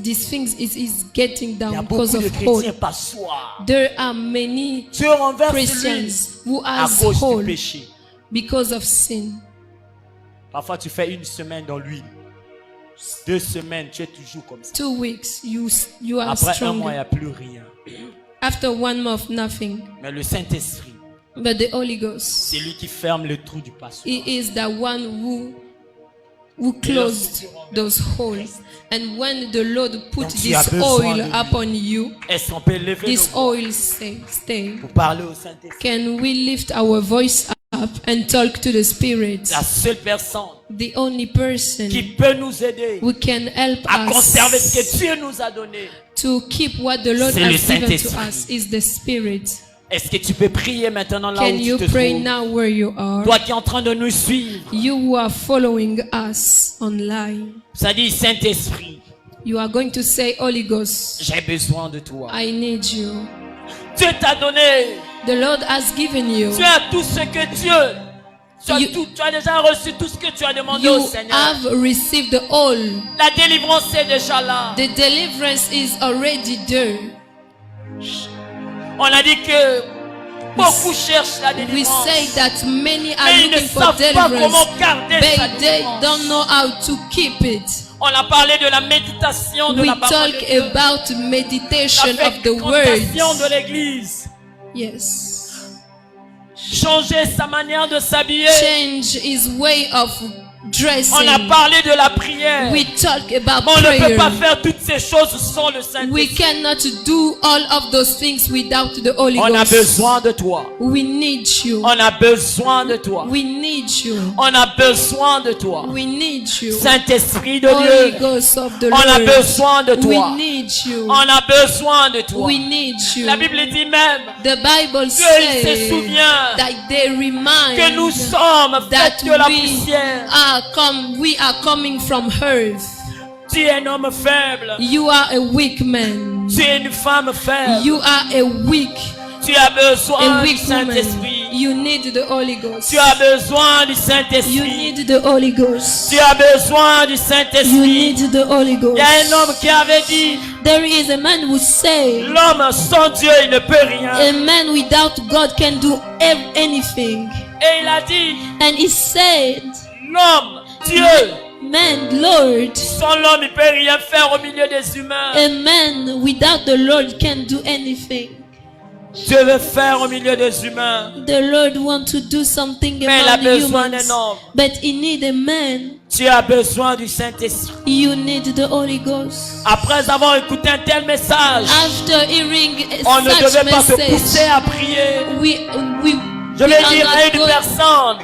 these things is getting Il y a down beaucoup because de of chrétiens hole. passoires. There are many Dieu renverse l'huile Christians who à has cause du hole péché. because of sin. Parfois, tu fais une semaine dans l'huile. 2 semaines, tu es toujours comme ça. 2 weeks, you are Après un mois, il n'y stronger. a plus rien. After 1 month, nothing. Mais le Saint-Esprit, But the Holy Ghost, c'est lui qui ferme le trou du passoire. He is the one who closed those holes. And when the Lord put Donc, tu as this besoin oil de lui. upon you, Est-ce qu'on peut lever this nos voix oil stay. pour parler au Saint-Esprit? Can we lift our voice up and talk to the Spirit? La seule personne The only person qui peut nous aider who can help à conserver ce que us Dieu nous a donné. to keep what the Lord C'est le has given to Saint-Esprit. us is the Spirit. Est-ce que tu peux prier maintenant là Can où you tu te pray trouves? now where you are? Toi qui es en train de nous suivre, You who are following us online. ça dit Saint-Esprit, You are going to say, Holy Ghost, j'ai besoin de toi. I need you. Dieu t'a donné. The Lord has given you. Tu as tout ce que Dieu. Tu as déjà reçu tout ce que tu as demandé au You Seigneur. have received all. La délivrance est déjà là. The deliverance is already there. On a dit que Beaucoup cherchent la We délivrance. say that many are Mais ils ne looking for savent pas deliverance, comment garder sa but they délivrance. don't know how to keep it. On a parlé de la méditation de We la parole de talk Dieu. about meditation La of the fréquentation de words. l'église. Yes. Changer sa manière de s'habiller. Change his way of On a dressing. parlé de la prière. We talk about Mais on ne peut pas prayer. faire toutes ces choses sans le We Saint-Esprit. cannot do all of those things without the Holy On a Ghost. besoin de toi. We need you. On a besoin de toi. We need you. On a besoin de toi. We need you. Saint-Esprit de Holy Dieu. Ghost of the On a Lord. besoin de We toi. need you. On a besoin de toi. We need you. La Bible dit même The Bible Dieu il se says souvient that they remind que nous sommes that faits de la we poussière. we are coming from earth. Tu es un homme faible. You are a weak man. Tu es une femme faible. You are a weak Tu as besoin a du weak woman. Saint-Esprit. You need the Holy Ghost. Tu as besoin du You Saint-Esprit. need the Holy Ghost. Tu as besoin du You Saint-Esprit. need the Holy Il Ghost. y a un homme qui avait dit, There is a man who say, l'homme sans Dieu, il ne peut rien. a man without God can do anything. Et il a dit, And he said, l'homme, Dieu, man, Lord, sans l'homme, il peut rien faire au milieu des humains. a man without the Lord can do anything. Dieu veut faire au milieu des humains. The Lord wants to do something Mais il a among besoin humans, d'un homme. but he need a man. Tu as besoin du Saint-Esprit. You need the Holy Ghost. Après avoir écouté un tel message, After hearing on ne such devait pas se pousser message, à prier. we Je vais dire à une personne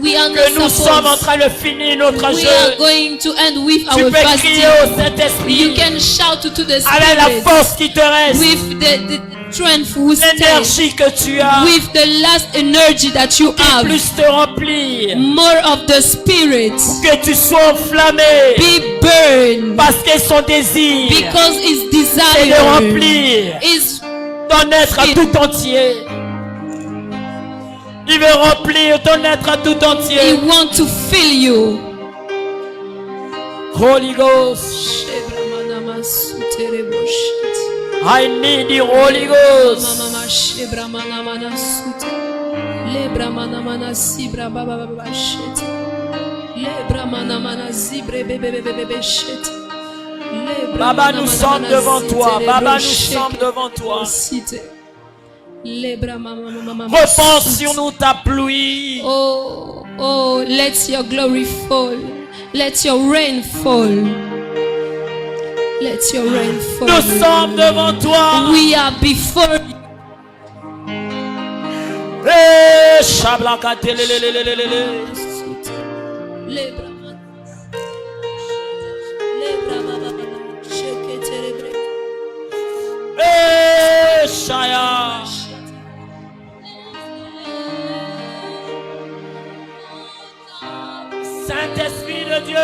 we are que nous not sommes en supposed. train de finir notre We are jeu. going to end with Tu our peux crier fasting. au Saint-Esprit You can shout to the avec la Spirit force qui te reste, with the strength who stays, l'énergie que tu as, with the last energy that you qui have. puisse te remplir, More of the Spirit. que tu sois enflammé, Be burned. parce que son désir Because his est de desire remplir is ton être à tout entier. Il veut remplir ton être à tout he entier. want to fill you. Holy Ghost, I need the Holy Ghost. Baba, nous sommes devant toi. Baba, nous sommes devant toi. Repense sur nous ta pluie. Oh, oh, let your glory fall. Let your rain fall. Let your rain fall. Nous sommes devant toi. We are before you. Eh, shablaka telelelelelele. Eh, shaya. Saint-Esprit de Dieu,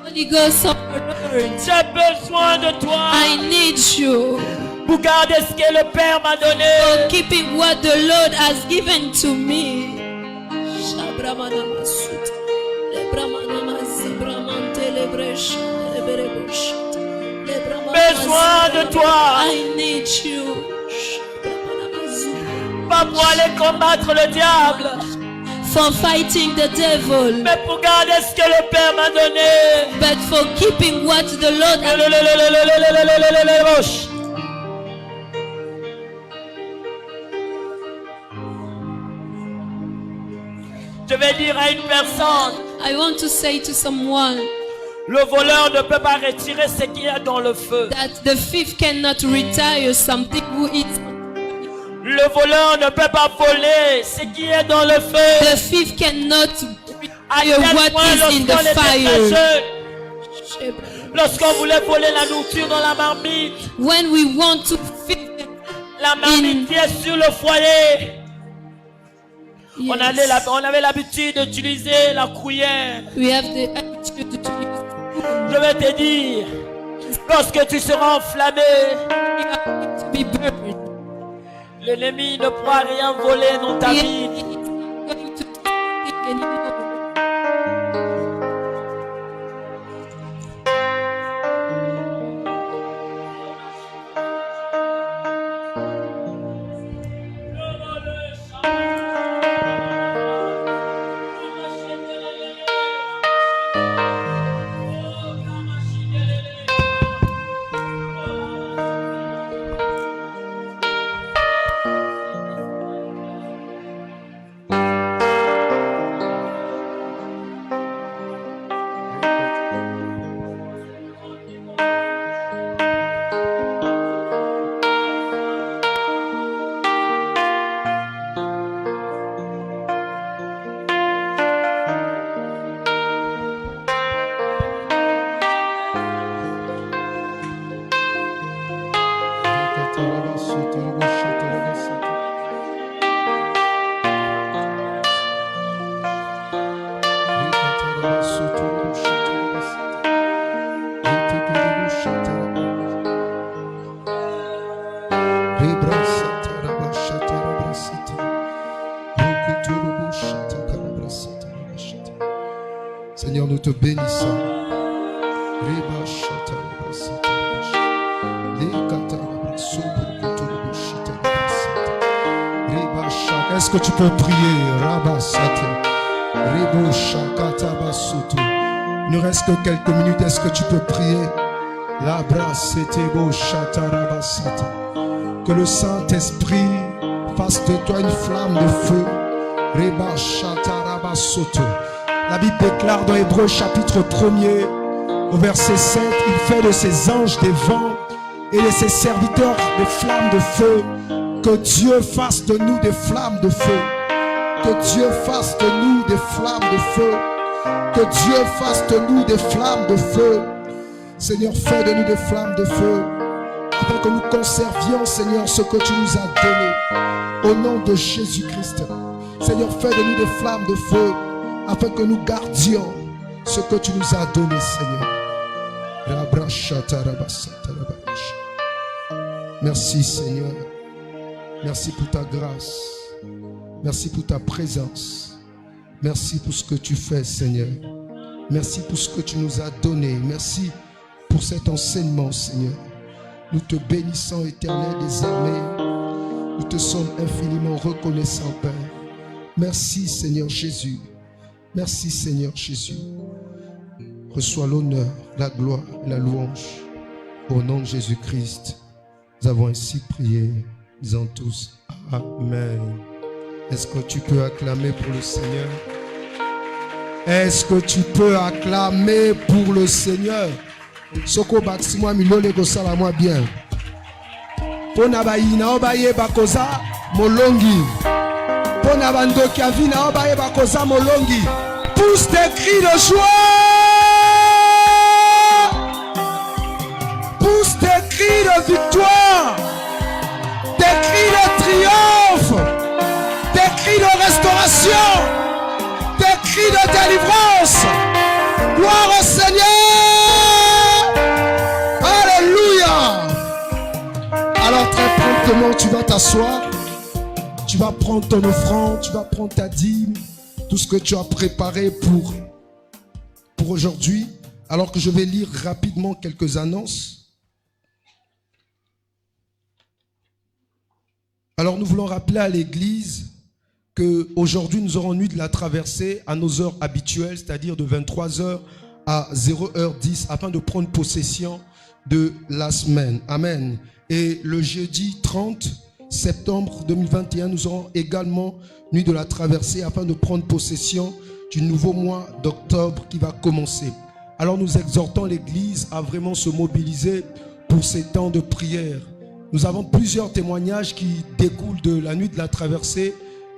Holy Ghost of the Lord, j'ai besoin de toi I need you. pour garder ce que le Père m'a donné. For keeping what the Lord has given to me. Besoin de toi, I need you. pas pour aller combattre le diable, For fighting the devil, mais pour garder ce que le Père m'a donné. but for keeping what the Lord has. Je vais dire à une personne, I want to say to someone le voleur ne peut pas retirer ce qu'il y a dans le feu. that the thief cannot retire something who is. Le voleur ne peut pas voler ce qui est dans le feu. The thief cannot À retire quel what point is in lorsqu'on the était très fire. jeune, lorsqu'on voulait voler la nourriture dans la marmite, When we want to feed, la marmite qui est sur le foyer, yes, on avait l'habitude d'utiliser la cuillère. we have the attitude to use. Je vais te dire, lorsque tu seras enflammé, To be burned. l'ennemi ne pourra rien voler dans ta He vie. is going to take it anymore. Seigneur, nous te bénissons. Est-ce que tu peux prier? Il nous reste que quelques minutes. Est-ce que tu peux prier? Que le Saint-Esprit fasse de toi une flamme de feu. La Bible déclare dans Hébreux chapitre 1er au verset 7, il fait de ses anges des vents et de ses serviteurs des flammes de feu. Que Dieu fasse de nous des flammes de feu. Que Dieu fasse de nous des flammes de feu. Que Dieu fasse de nous des flammes de feu. Seigneur, fais de nous des flammes de feu, afin que nous conservions, Seigneur, ce que tu nous as donné. Au nom de Jésus-Christ. Seigneur, fais de nous des flammes de feu, afin que nous gardions ce que tu nous as donné, Seigneur. Merci, Seigneur. Merci pour ta grâce. Merci pour ta présence. Merci pour ce que tu fais, Seigneur. Merci pour ce que tu nous as donné. Merci pour cet enseignement, Seigneur. Nous te bénissons, Éternel des armées. Nous te sommes infiniment reconnaissants, Père. Merci, Seigneur Jésus. Merci, Seigneur Jésus. Reçois l'honneur, la gloire et la louange. Au nom de Jésus-Christ, nous avons ainsi prié. Disons tous Amen. Est-ce que tu peux acclamer pour le Seigneur? Est-ce que tu peux acclamer pour le Seigneur? Soko baksimwa milole kosala moi bien. Pona bayina obaye bakoza molongi. Pona bandoki avina obaye bakoza molongi. Pousse des cris de joie. Pousse des cris de victoire. Des cris de triomphe. Des cris de restauration. Des cris de délivrance. Gloire au Seigneur. Alors très promptement, tu vas t'asseoir, tu vas prendre ton offrande, tu vas prendre ta dîme, tout ce que tu as préparé pour aujourd'hui. Alors que je vais lire rapidement quelques annonces. Alors nous voulons rappeler à l'église qu'aujourd'hui nous aurons nuit de la traversée à nos heures habituelles, c'est-à-dire de 23h à 0h10, afin de prendre possession de la semaine. Amen. Et le jeudi 30 septembre 2021, nous aurons également nuit de la traversée afin de prendre possession du nouveau mois d'octobre qui va commencer. Alors nous exhortons l'église à vraiment se mobiliser pour ces temps de prière. Nous avons plusieurs témoignages qui découlent de la nuit de la traversée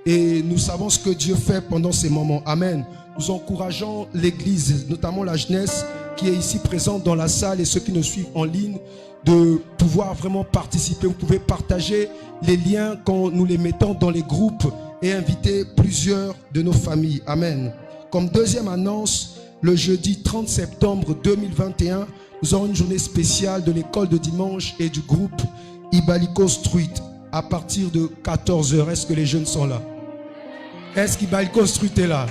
et nous savons ce que Dieu fait pendant ces moments. Amen. Nous encourageons l'église, notamment la jeunesse qui est ici présente dans la salle et ceux qui nous suivent en ligne, de pouvoir vraiment participer. Vous pouvez partager les liens quand nous les mettons dans les groupes et inviter plusieurs de nos familles. Amen. Comme deuxième annonce, le jeudi 30 septembre 2021, nous aurons une journée spéciale de l'école de dimanche et du groupe Ibaliko Street à partir de 14h. Est-ce que les jeunes sont là? Est-ce qu'Ibaliko Street est là?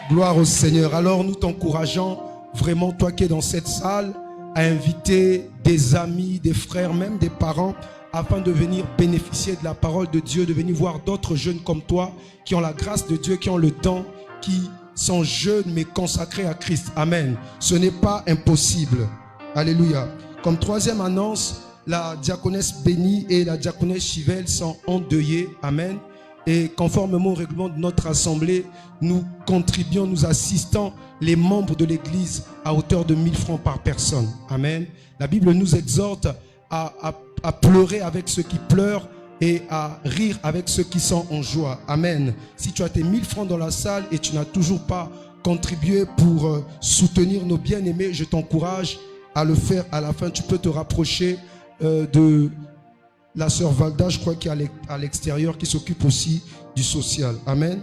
Gloire au Seigneur. Alors nous t'encourageons vraiment, toi qui es dans cette salle, à inviter des amis, des frères, même des parents, afin de venir bénéficier de la parole de Dieu, de venir voir d'autres jeunes comme toi, qui ont la grâce de Dieu, qui ont le temps, qui sont jeunes mais consacrés à Christ. Amen. Ce n'est pas impossible. Alléluia. Comme troisième annonce, la diaconesse Bénie et la diaconesse Chivelle sont endeuillées. Amen. Et conformément au règlement de notre assemblée, nous contribuons, nous assistons les membres de l'église à hauteur de 1000 francs par personne. Amen. La Bible nous exhorte à pleurer avec ceux qui pleurent et à rire avec ceux qui sont en joie. Amen. Si tu as tes 1000 francs dans la salle et tu n'as toujours pas contribué pour soutenir nos bien-aimés, je t'encourage à le faire à la fin. Tu peux te rapprocher de la sœur Valda, je crois, qui est à l'extérieur, qui s'occupe aussi du social. Amen.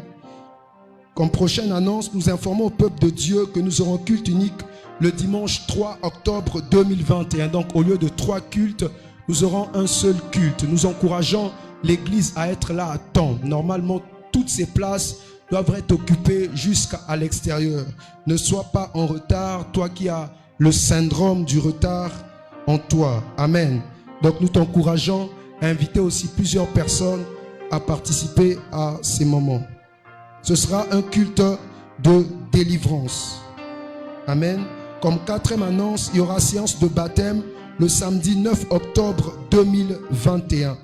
Comme prochaine annonce, nous informons au peuple de Dieu que nous aurons culte unique le dimanche 3 octobre 2021. Donc au lieu de 3 cultes, nous aurons un seul culte. Nous encourageons l'église à être là à temps. Normalement, toutes ces places doivent être occupés jusqu'à l'extérieur. Ne sois pas en retard, toi qui as le syndrome du retard en toi. Amen. Donc nous t'encourageons à inviter aussi plusieurs personnes à participer à ces moments. Ce sera un culte de délivrance. Amen. Comme quatrième annonce, il y aura séance de baptême le samedi 9 octobre 2021.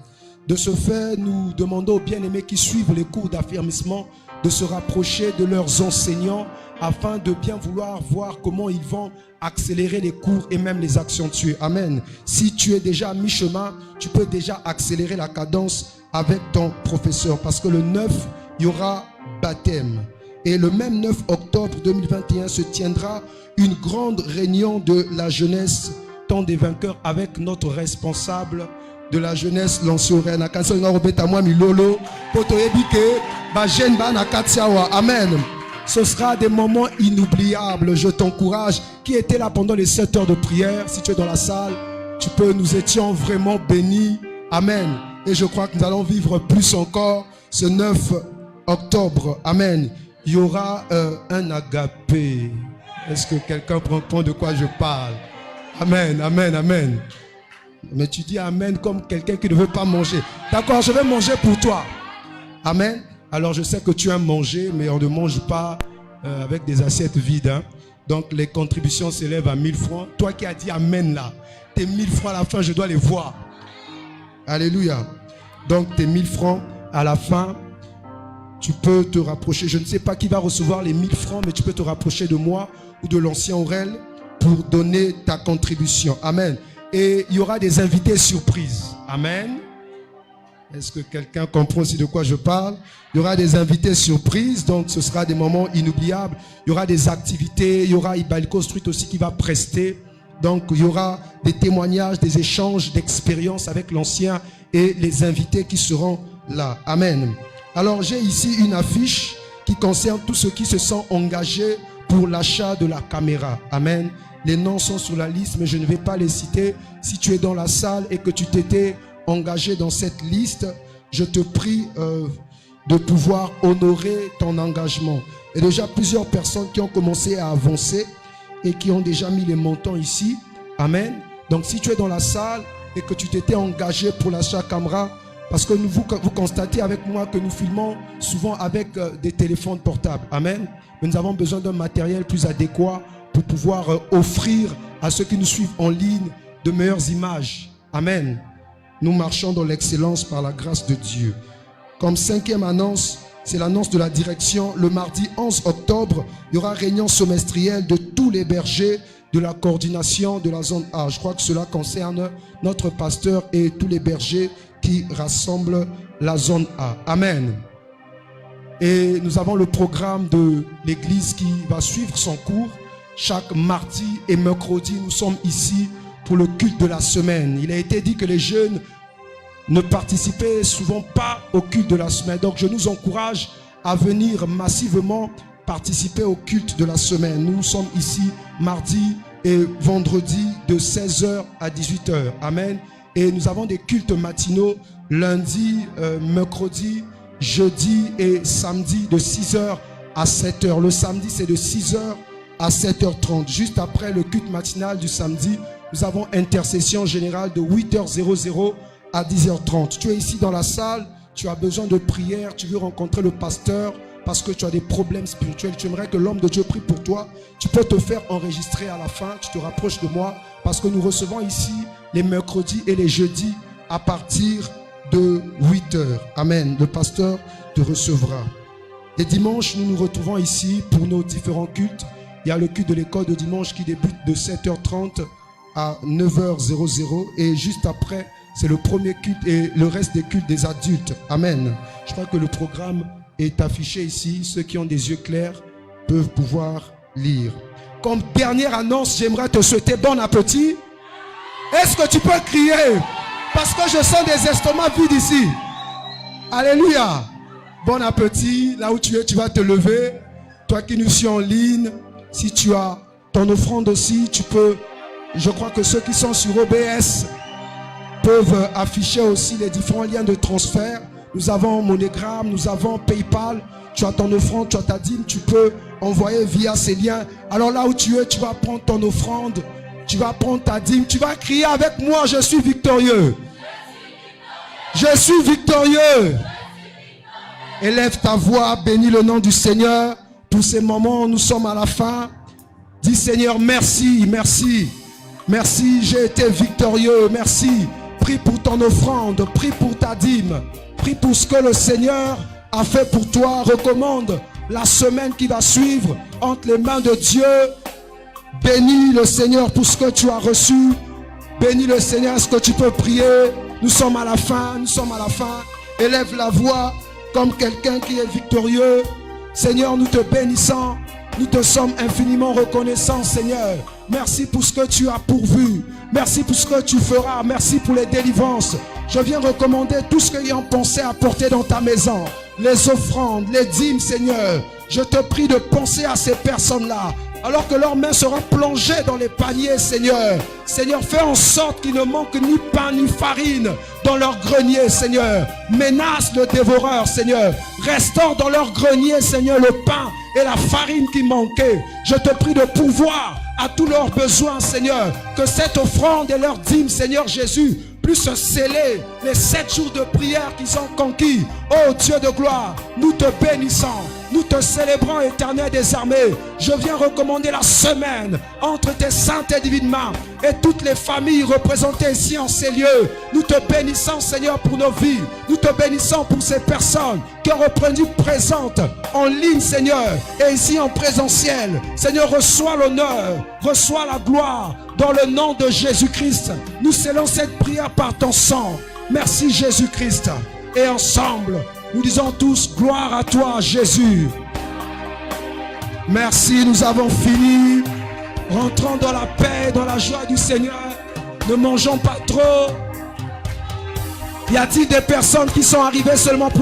De ce fait, nous demandons aux bien-aimés qui suivent les cours d'affermissement de se rapprocher de leurs enseignants afin de bien vouloir voir comment ils vont accélérer les cours et même les accentuer. Amen. Si tu es déjà à mi-chemin, tu peux déjà accélérer la cadence avec ton professeur parce que le 9, il y aura baptême. Et le même 9 octobre 2021 se tiendra une grande réunion de la jeunesse, temps des vainqueurs, avec notre responsable de la jeunesse, Lansoré. Amen. Ce sera des moments inoubliables. Je t'encourage. Qui était là pendant les 7 heures de prière? Si tu es dans la salle, tu peux. Nous étions vraiment bénis. Amen. Et je crois que nous allons vivre plus encore ce 9 octobre. Amen. Il y aura un agapé. Est-ce que quelqu'un comprend de quoi je parle? Amen, amen, amen. Mais tu dis amen comme quelqu'un qui ne veut pas manger. D'accord, je vais manger pour toi. Amen. Alors je sais que tu aimes manger, mais on ne mange pas avec des assiettes vides. Hein. Donc les contributions s'élèvent à 1000 francs. Toi qui as dit amen là, tes 1000 francs à la fin, je dois les voir. Alléluia. Donc tes 1000 francs à la fin, tu peux te rapprocher. Je ne sais pas qui va recevoir les 1000 francs, mais tu peux te rapprocher de moi ou de l'ancien Aurel pour donner ta contribution. Amen. Et il y aura des invités surprises. Amen. Est-ce que quelqu'un comprend aussi de quoi je parle? Il y aura des invités surprises, donc ce sera des moments inoubliables. Il y aura des activités, il y aura Ibaliko Street aussi qui va prester. Donc il y aura des témoignages, des échanges d'expériences avec l'ancien et les invités qui seront là. Amen. Alors j'ai ici une affiche qui concerne tous ceux qui se sont engagés pour l'achat de la caméra. Amen. Les noms sont sur la liste, mais je ne vais pas les citer. Si tu es dans la salle et que tu t'étais engagé dans cette liste, je te prie de pouvoir honorer ton engagement. Et déjà plusieurs personnes qui ont commencé à avancer et qui ont déjà mis les montants ici. Amen. Donc si tu es dans la salle et que tu t'étais engagé pour l'achat caméra, parce que vous constatez avec moi que nous filmons souvent avec des téléphones portables. Amen. Mais nous avons besoin d'un matériel plus adéquat pour pouvoir offrir à ceux qui nous suivent en ligne de meilleures images. Amen. Nous marchons dans l'excellence par la grâce de Dieu. Comme cinquième annonce, c'est l'annonce de la direction. Le mardi 11 octobre, il y aura réunion semestrielle de tous les bergers de la coordination de la zone A. Je crois que cela concerne notre pasteur et tous les bergers qui rassemblent la zone A. Amen. Et nous avons le programme de l'église qui va suivre son cours. Chaque mardi et mercredi, nous sommes ici pour le culte de la semaine. Il a été dit que les jeunes ne participaient souvent pas au culte de la semaine. Donc je nous encourage à venir massivement participer au culte de la semaine. Nous sommes ici mardi et vendredi de 16h à 18h. Amen. Et nous avons des cultes matinaux lundi, mercredi, jeudi et samedi de 6h à 7h. Le samedi, c'est de 6h à 7h30. Juste après le culte matinal du samedi, nous avons intercession générale de 8h00 à 10h30. Tu es ici dans la salle, tu as besoin de prière, tu veux rencontrer le pasteur parce que tu as des problèmes spirituels, tu aimerais que l'homme de Dieu prie pour toi, tu peux te faire enregistrer à la fin, tu te rapproches de moi parce que nous recevons ici les mercredis et les jeudis à partir de 8h. Amen. Le pasteur te recevra. Les dimanches, nous nous retrouvons ici pour nos différents cultes. Il y a le culte de l'école de dimanche qui débute de 7h30 à 9h00 et juste après, c'est le premier culte et le reste des cultes des adultes. Amen. Je crois que le programme est affiché ici. Ceux qui ont des yeux clairs peuvent pouvoir lire. Comme dernière annonce, j'aimerais te souhaiter bon appétit. Est-ce que tu peux crier? Parce que je sens des estomacs vides ici. Alléluia. Bon appétit. Là où tu es, tu vas te lever. Toi qui nous suis en ligne, si tu as ton offrande aussi, tu peux. Je crois que ceux qui sont sur OBS peuvent afficher aussi les différents liens de transfert Nous avons MoneyGram, nous avons PayPal. Tu as ton offrande, tu as ta dîme, tu peux envoyer via ces liens. Alors là où tu es, tu vas prendre ton offrande, tu vas prendre ta dîme, tu vas crier avec moi, je suis victorieux. Je suis victorieux. Élève ta voix, bénis le nom du Seigneur. Pour ces moments, nous sommes à la fin. Dis Seigneur, merci, merci. Merci, j'ai été victorieux, merci. Prie pour ton offrande, prie pour ta dîme. Prie pour ce que le Seigneur a fait pour toi. Recommande la semaine qui va suivre entre les mains de Dieu. Bénis le Seigneur pour ce que tu as reçu. Bénis le Seigneur, est-ce que tu peux prier? Nous sommes à la fin, nous sommes à la fin. Élève la voix comme quelqu'un qui est victorieux. Seigneur, nous te bénissons. Nous te sommes infiniment reconnaissants, Seigneur. Merci pour ce que tu as pourvu. Merci pour ce que tu feras. Merci pour les délivrances. Je viens recommander tout ce qu'ils ont pensé apporter dans ta maison. Les offrandes, les dîmes, Seigneur. Je te prie de penser à ces personnes-là. Alors que leurs mains seront plongées dans les paniers, Seigneur. Seigneur, fais en sorte qu'il ne manque ni pain ni farine dans leur grenier, Seigneur. Menace le dévoreur, Seigneur. Restaure dans leur grenier, Seigneur, le pain et la farine qui manquaient. Je te prie de pourvoir à tous leurs besoins, Seigneur. Que cette offrande et leur dîme, Seigneur Jésus, puissent sceller les 7 jours de prière qu'ils ont conquis. Oh Dieu de gloire, nous te bénissons. Nous te célébrons, Éternel des armées. Je viens recommander la semaine entre tes saintes et divines mains et toutes les familles représentées ici en ces lieux. Nous te bénissons, Seigneur, pour nos vies. Nous te bénissons pour ces personnes qui ont repris présentes en ligne, Seigneur, et ici en présentiel. Seigneur, reçois l'honneur, reçois la gloire dans le nom de Jésus-Christ. Nous scellons cette prière par ton sang. Merci Jésus-Christ. Et ensemble, nous disons tous gloire à toi, Jésus. Merci, nous avons fini. Rentrons dans la paix, dans la joie du Seigneur. Ne mangeons pas trop. Y a-t-il des personnes qui sont arrivées seulement pour la